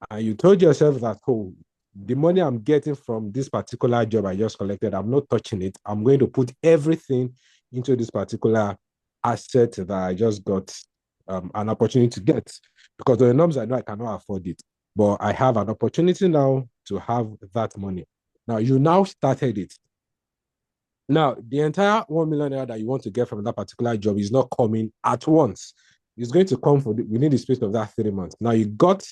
and you told yourself that, oh, the money I'm getting from this particular job I just collected, I'm not touching it. I'm going to put everything into this particular asset that I just got an opportunity to get. Because the norms I know I cannot afford it, but I have an opportunity now to have that money. Now you now started it. Now the entire 1 million naira that you want to get from that particular job is not coming at once. It's going to come within the space of that 3 months. Now you got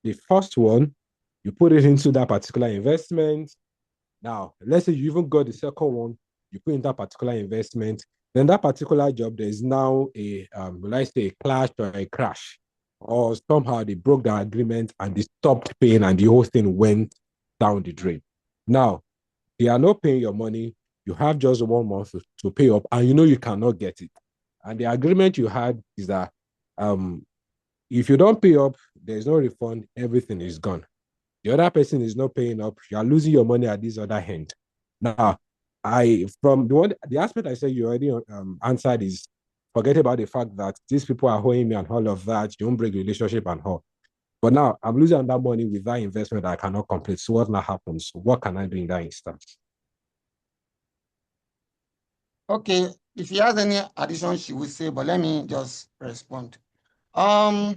the first one, you put it into that particular investment. Now, let's say you even got the second one, you put in that particular investment. Then that particular job, there's now let's say a clash or a crash, or somehow they broke the agreement and they stopped paying, and the whole thing went down the drain. Now, they are not paying your money. You have just 1 month to pay up, and you know you cannot get it. And the agreement you had is that if you don't pay up, there's no refund, everything is gone. The other person is not paying up, you are losing your money at this other hand. Now, from the aspect I said you already answered is forget about the fact that these people are owing me and all of that, you don't break the relationship and all. But now I'm losing that money with that investment that I cannot complete. So what now happens? What can I do in that instance? Okay, if he has any addition, she will say, but let me just respond. The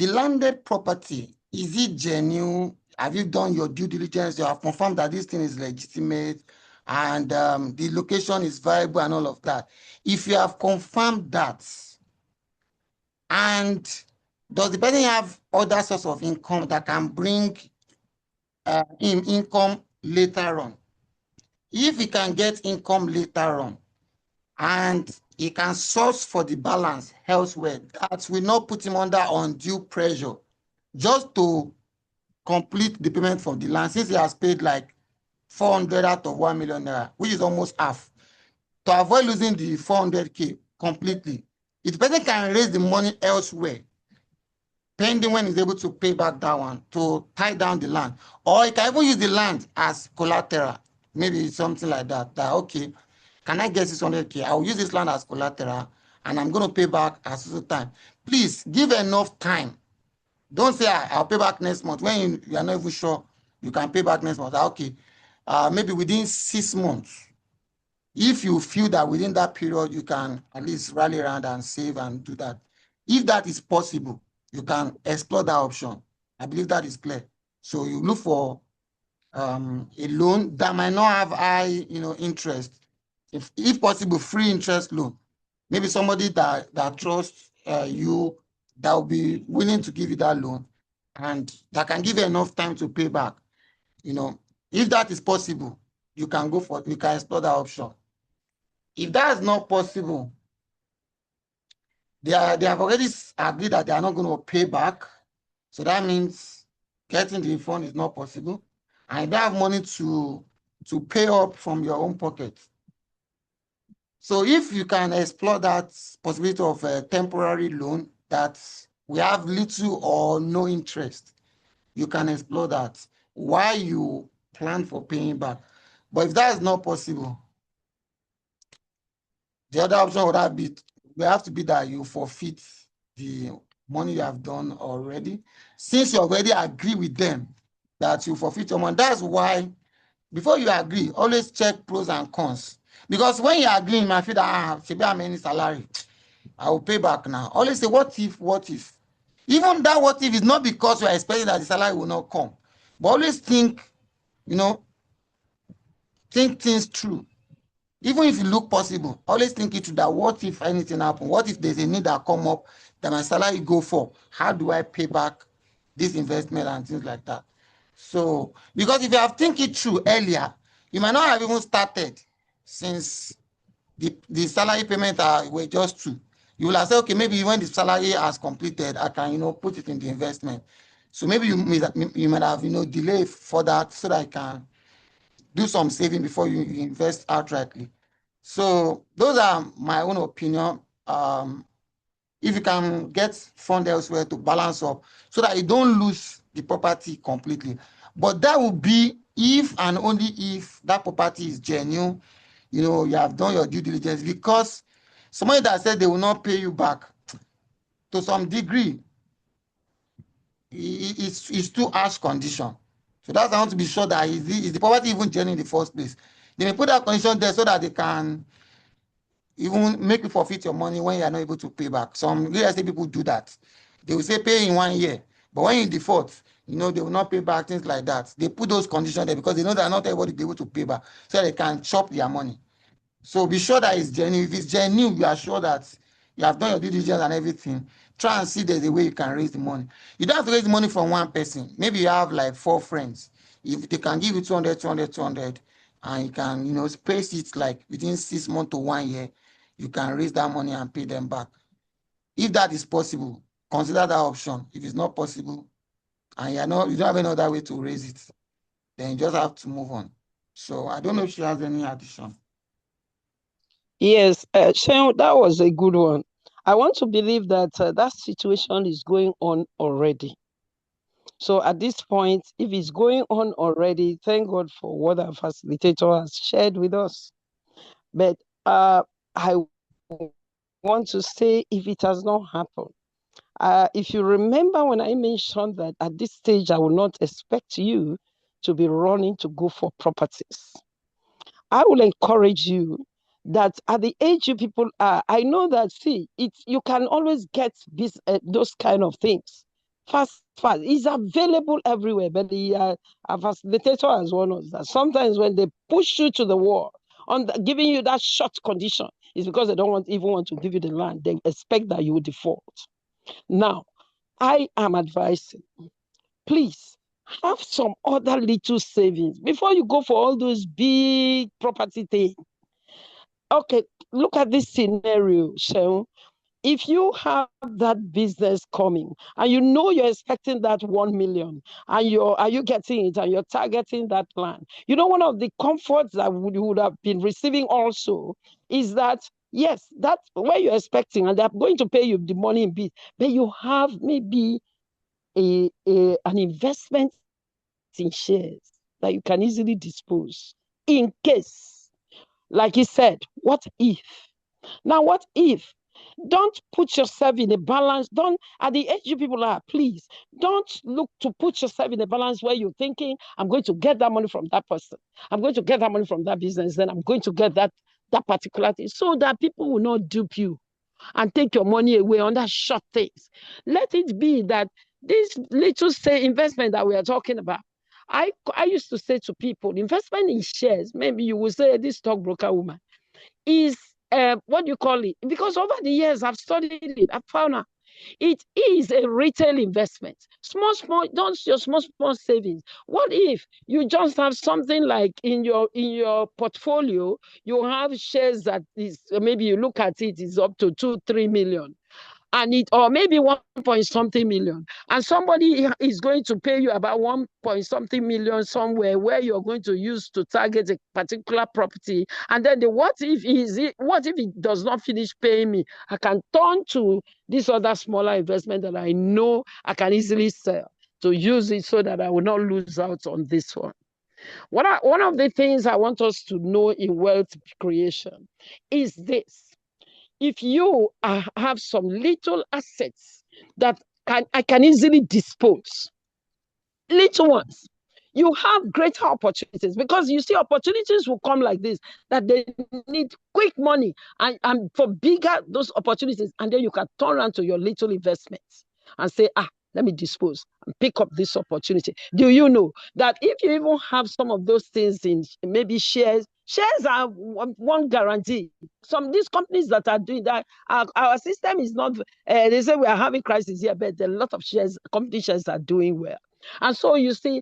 landed property, is it genuine? Have you done your due diligence? You have confirmed that this thing is legitimate and the location is viable and all of that. If you have confirmed that, and does the person have other source of income that can bring him income later on? If he can get income later on, and he can source for the balance elsewhere, that will not put him under undue pressure just to complete the payment from the land, since he has paid like 400 out of 1 million naira, which is almost half. To avoid losing the 400K completely, if the person can raise the money elsewhere, pending when he's able to pay back that one, to tie down the land, or he can even use the land as collateral, maybe something like that, that okay, can I get 600K? I will use this land as collateral and I'm going to pay back at certain time. Please give enough time. Don't say I'll pay back next month when you are not even sure you can pay back next month. Okay, maybe within 6 months. If you feel that within that period you can at least rally around and save and do that. If that is possible, you can explore that option. I believe that is clear. So you look for a loan that might not have high, interest. If possible, free interest loan. Maybe somebody that trusts you, that will be willing to give you that loan and that can give you enough time to pay back. If that is possible, you can explore that option. If that is not possible, they have already agreed that they are not going to pay back. So that means getting the refund is not possible. And you don't have money to pay up from your own pocket. So if you can explore that possibility of a temporary loan that we have little or no interest, you can explore that while you plan for paying back. But if that is not possible, the other option would have to be that you forfeit the money you have done already. Since you already agree with them that you forfeit your money, that's why before you agree, always check pros and cons. Because when you agree, you might feel that, should be how many salary, I will pay back now. Always say, what if? Even that what if is not because you are expecting that the salary will not come, but always think, think things through. Even if it look possible, always think it through, that what if anything happen? What if there's a need that come up that my salary go for? How do I pay back this investment and things like that? So, because if you have think it through earlier, you might not have even started since the salary payment were just two. You will have said, okay, maybe when the salary has completed, I can, put it in the investment. So maybe you might have, delay for that so that I can do some saving before you invest outrightly. So those are my own opinion. If you can get fund elsewhere to balance up so that you don't lose the property completely. But that will be if and only if that property is genuine, you have done your due diligence, because somebody that said they will not pay you back to some degree, it's too harsh condition. So that's, I want to be sure that is the property even genuine in the first place. They may put that condition there so that they can even make you forfeit your money when you are not able to pay back. Some real estate people do that. They will say pay in 1 year, but when you default, they will not pay back, things like that. They put those conditions there because they know that not everybody will be able to pay back, so they can chop their money. So be sure that it's genuine. If it's genuine, you are sure that you have done your due diligence and everything. Try and see there's a way you can raise the money. You don't have to raise the money from one person. Maybe you have like 4 friends. If they can give you 200, 200, 200, and you can, space it like within 6 months to 1 year, you can raise that money and pay them back. If that is possible, consider that option. If it's not possible, and you don't have any other way to raise it, then you just have to move on. So I don't know if she has any addition. Yes, Seun, that was a good one. I want to believe that that situation is going on already. So at this point, if it's going on already, thank God for what our facilitator has shared with us. But I want to say, if it has not happened, if you remember when I mentioned that at this stage, I will not expect you to be running to go for properties. I will encourage you that at the age you people are, I know that, you can always get those kind of things fast. It's available everywhere, but the facilitator has warned us that sometimes when they push you to the wall, giving you that short condition, is because they don't even want to give you the land. They expect that you will default. Now, I am advising, please have some other little savings before you go for all those big property things. Okay, look at this scenario, Seun. If you have that business coming and you know you're expecting that 1 million and you getting it and you're targeting that plan, one of the comforts that you would have been receiving also is that, yes, that's where you're expecting and they're going to pay you the money in bit, but you have maybe an investment in shares that you can easily dispose in case, like he said, what if? Now, what if? Don't put yourself in a balance. At the age you people are, please, don't look to put yourself in a balance where you're thinking, I'm going to get that money from that person. I'm going to get that money from that business. Then I'm going to get that particular thing, so that people will not dupe you and take your money away on that short things. Let it be that this little investment that we are talking about, I used to say to people, investment in shares, maybe you will say this stockbroker woman, is what do you call it? Because over the years I've studied it, I've found out it is a retail investment. Small, don't your small savings. What if you just have something like in your portfolio, you have shares that is, maybe you look at it, is up to 2-3 million. Or maybe 1 point something million, and somebody is going to pay you about 1 point something million somewhere where you're going to use to target a particular property, and then what if it does not finish paying me? I can turn to this other smaller investment that I know I can easily sell to use it so that I will not lose out on this one. One of the things I want us to know in wealth creation is this. If you have some little assets that I can easily dispose, little ones, you have greater opportunities, because you see opportunities will come like this, that they need quick money and for bigger those opportunities, and then you can turn around to your little investments. and say, let me dispose and pick up this opportunity. Do you know that if you even have some of those things in maybe shares are one guarantee. These companies that are doing that, our system is not, they say we are having crisis here, but a lot of company shares are doing well. And so you see,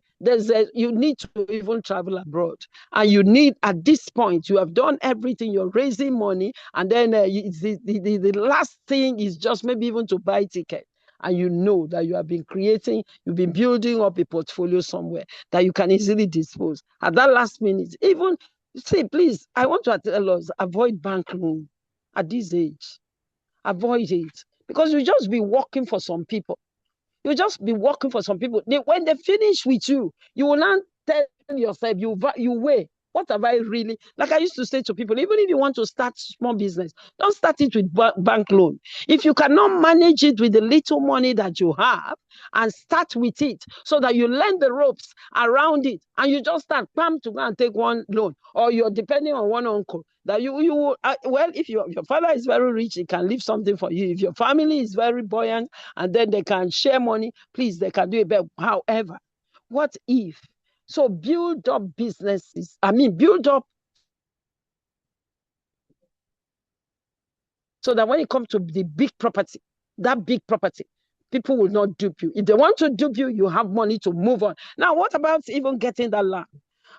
you need to even travel abroad. And you need, at this point, you have done everything, you're raising money, and then the last thing is just maybe even to buy ticket. And you know that you have been you've been building up a portfolio somewhere that you can easily dispose. At that last minute, even, see, please, I want to tell us, avoid bank loan at this age. Avoid it. Because you just be working for some people. You'll just be working for some people. When they finish with you, you will not tell yourself, you weigh, what have I really, like I used to say to people, even if you want to start small business, don't start it with bank loan. If you cannot manage it with the little money that you have, and start with it so that you learn the ropes around it, and you just start to go and take one loan, or you're depending on one uncle, that you well, if your father is very rich, he can leave something for you. If your family is very buoyant and then they can share money, please, they can do it better. However, what if? So build up businesses. Build up so that when it comes to the big property, that big property, people will not dupe you. If they want to dupe you, you have money to move on. Now, what about even getting that land?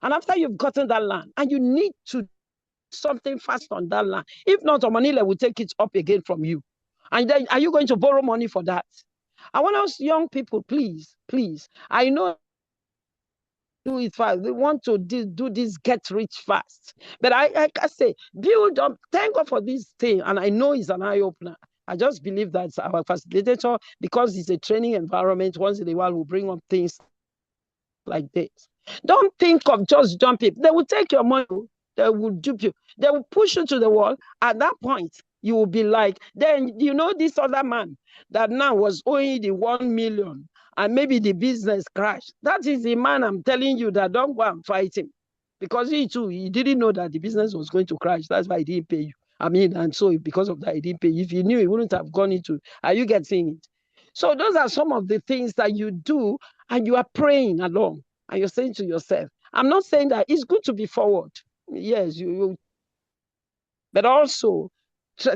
And after you've gotten that land, and you need to do something fast on that land. If not, Omanile will take it up again from you. And then, are you going to borrow money for that? I want us young people, please, I know do it fast. We want to do this get rich fast. But I can say, build up, thank God for this thing. And I know it's an eye-opener. I just believe that our facilitator, because it's a training environment, once in a while will bring up things like this. Don't think of just jumping. They will take your money. They will dupe you. They will push you to the wall. At that point, you will be like, then you know this other man that now was owing the 1 million and maybe the business crashed. That is the man I'm telling you that don't go and fight him. Because he too, he didn't know that the business was going to crash. That's why he didn't pay you. And so because of that, he didn't pay you. If he knew, he wouldn't have gone into, are you getting it? So those are some of the things that you do, and you are praying along, and you're saying to yourself, I'm not saying that it's good to be forward. Yes, but also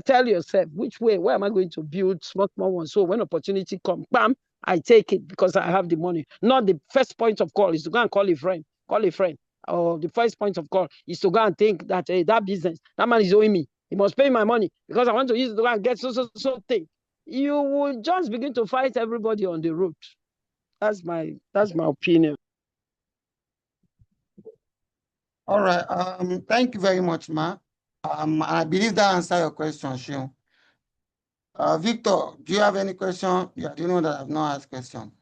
tell yourself, where am I going to build small ones? So when opportunity comes, bam, I take it because I have the money. Not the first point of call is to go and call a friend. Or the first point of call is to go and think that that business, that man is owing me. He must pay my money because I want to use it to go and get so thing. You will just begin to fight everybody on the road. That's my opinion. All right. Thank you very much, Ma. I believe that answers your question, Shion. Victor, do you have any question? Yeah, do you know that I've not asked question?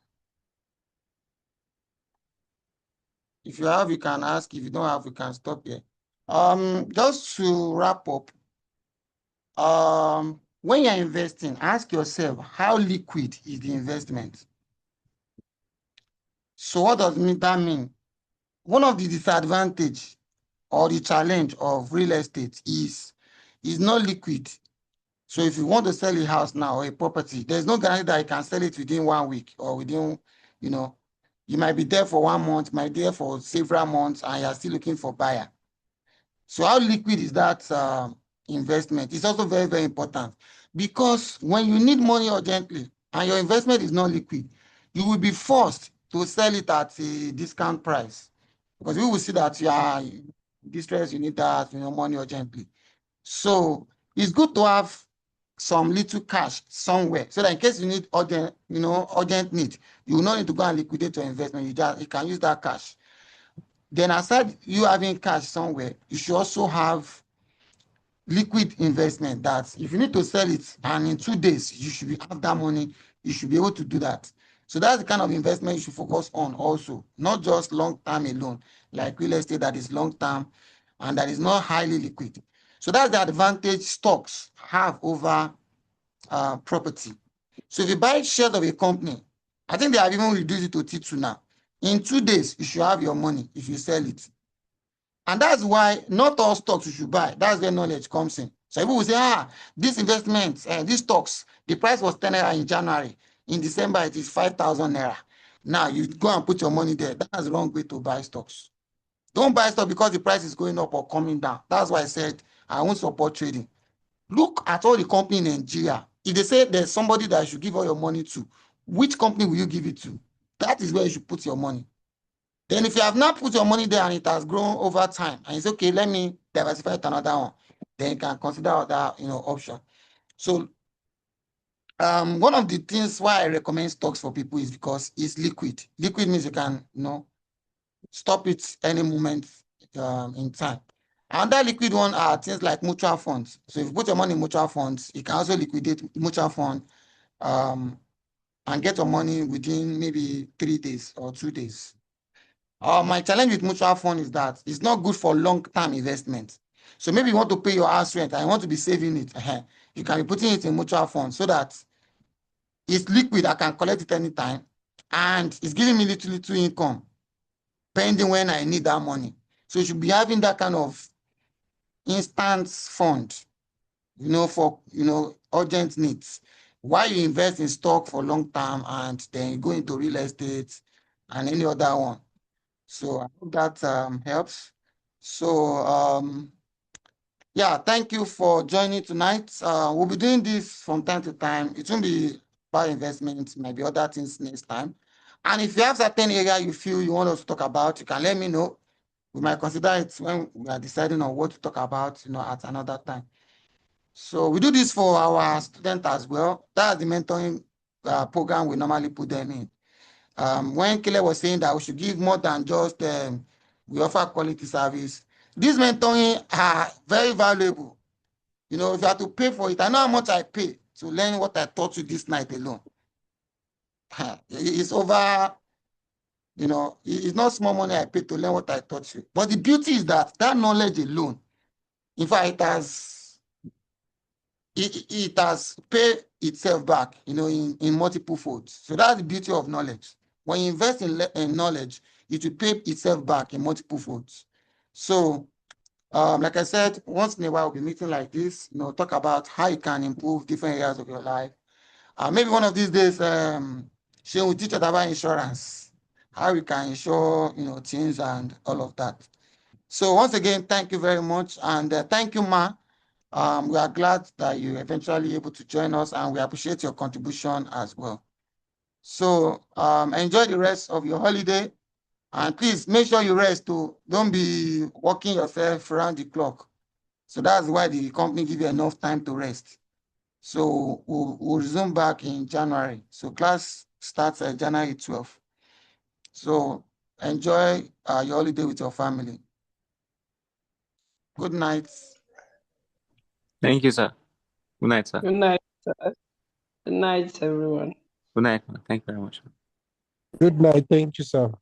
If you have, you can ask. If you don't have, you can stop here. Just to wrap up, when you're investing, ask yourself, how liquid is the investment? So what does that mean? One of the disadvantages or the challenge of real estate is not liquid. So if you want to sell a house now or a property, there's no guarantee that you can sell it within 1 week or within, you might be there for 1 month, might be there for several months, and you're still looking for buyer. So how liquid is that investment? It's also very, very important, because when you need money urgently and your investment is not liquid, you will be forced to sell it at a discount price, because we will see that you are distressed, you need that, money urgently. So it's good to have some little cash somewhere, so that in case you need urgent need, you will not need to go and liquidate your investment. You can use that cash. Then aside you having cash somewhere, you should also have liquid investment that if you need to sell it and in 2 days you should have that money, you should be able to do that. So that's the kind of investment you should focus on also, not just long-term alone, like real estate that is long-term and that is not highly liquid. So that's the advantage stocks have over property. So if you buy shares of a company, I think they have even reduced it to T2 now. In 2 days, you should have your money if you sell it. And that's why not all stocks you should buy. That's where knowledge comes in. So people will say, this investment, these stocks, the price was 10 naira in January. in December it is 5,000 naira. Now you go and put your money there. That's the wrong way to buy stocks. Don't buy stock because the price is going up or coming down. That's why I said I won't support trading. Look at all the company in Nigeria. If they say there's somebody that you should give all your money to, which company will you give it to? That is where you should put your money. Then if you have not put your money there and it has grown over time, and it's okay, let me diversify to another one, then you can consider other option. So one of the things why I recommend stocks for people is because it's liquid. Liquid means you can stop it any moment in time. And that liquid one are things like mutual funds. So if you put your money in mutual funds, you can also liquidate mutual fund and get your money within maybe 3 days or 2 days. My challenge with mutual fund is that it's not good for long-term investment. So maybe you want to pay your house rent and you want to be saving it. You can be putting it in mutual fund so that it's liquid. I can collect it anytime, and it's giving me little income pending when I need that money. So you should be having that kind of instant fund, for urgent needs. Why you invest in stock for long term and then you go into real estate and any other one. So I hope that helps. So yeah, thank you for joining tonight. We'll be doing this from time to time. It won't be about investments, maybe other things next time. And if you have certain area you feel you want us to talk about, you can let me know. We might consider it when we are deciding on what to talk about, at another time. So we do this for our students as well. That's the mentoring program we normally put them in. When Kele was saying that we should give more than just we offer quality service, these mentoring are very valuable. If you have to pay for it, I know how much I pay to learn what I taught you this night alone. It's over, it's not small money I pay to learn what I taught you. But the beauty is that knowledge alone, in fact, it has paid itself back, in multiple folds. So that's the beauty of knowledge. When you invest in knowledge, it will pay itself back in multiple folds. So, like I said, once in a while, we'll be meeting like this, talk about how you can improve different areas of your life. Maybe one of these days, she will teach us about insurance, how we can insure, things and all of that. So once again, thank you very much. And thank you, Ma. We are glad that you eventually able to join us, and we appreciate your contribution as well. So enjoy the rest of your holiday, and please make sure you rest too. Don't be working yourself around the clock. So that's why the company give you enough time to rest. So we'll resume back in January. So class starts January 12th. So enjoy your holiday with your family. Good night. Thank you, sir. Good night, sir. Good night, sir. Good night, everyone. Good night, man. Thank you very much. Good night. Thank you, sir.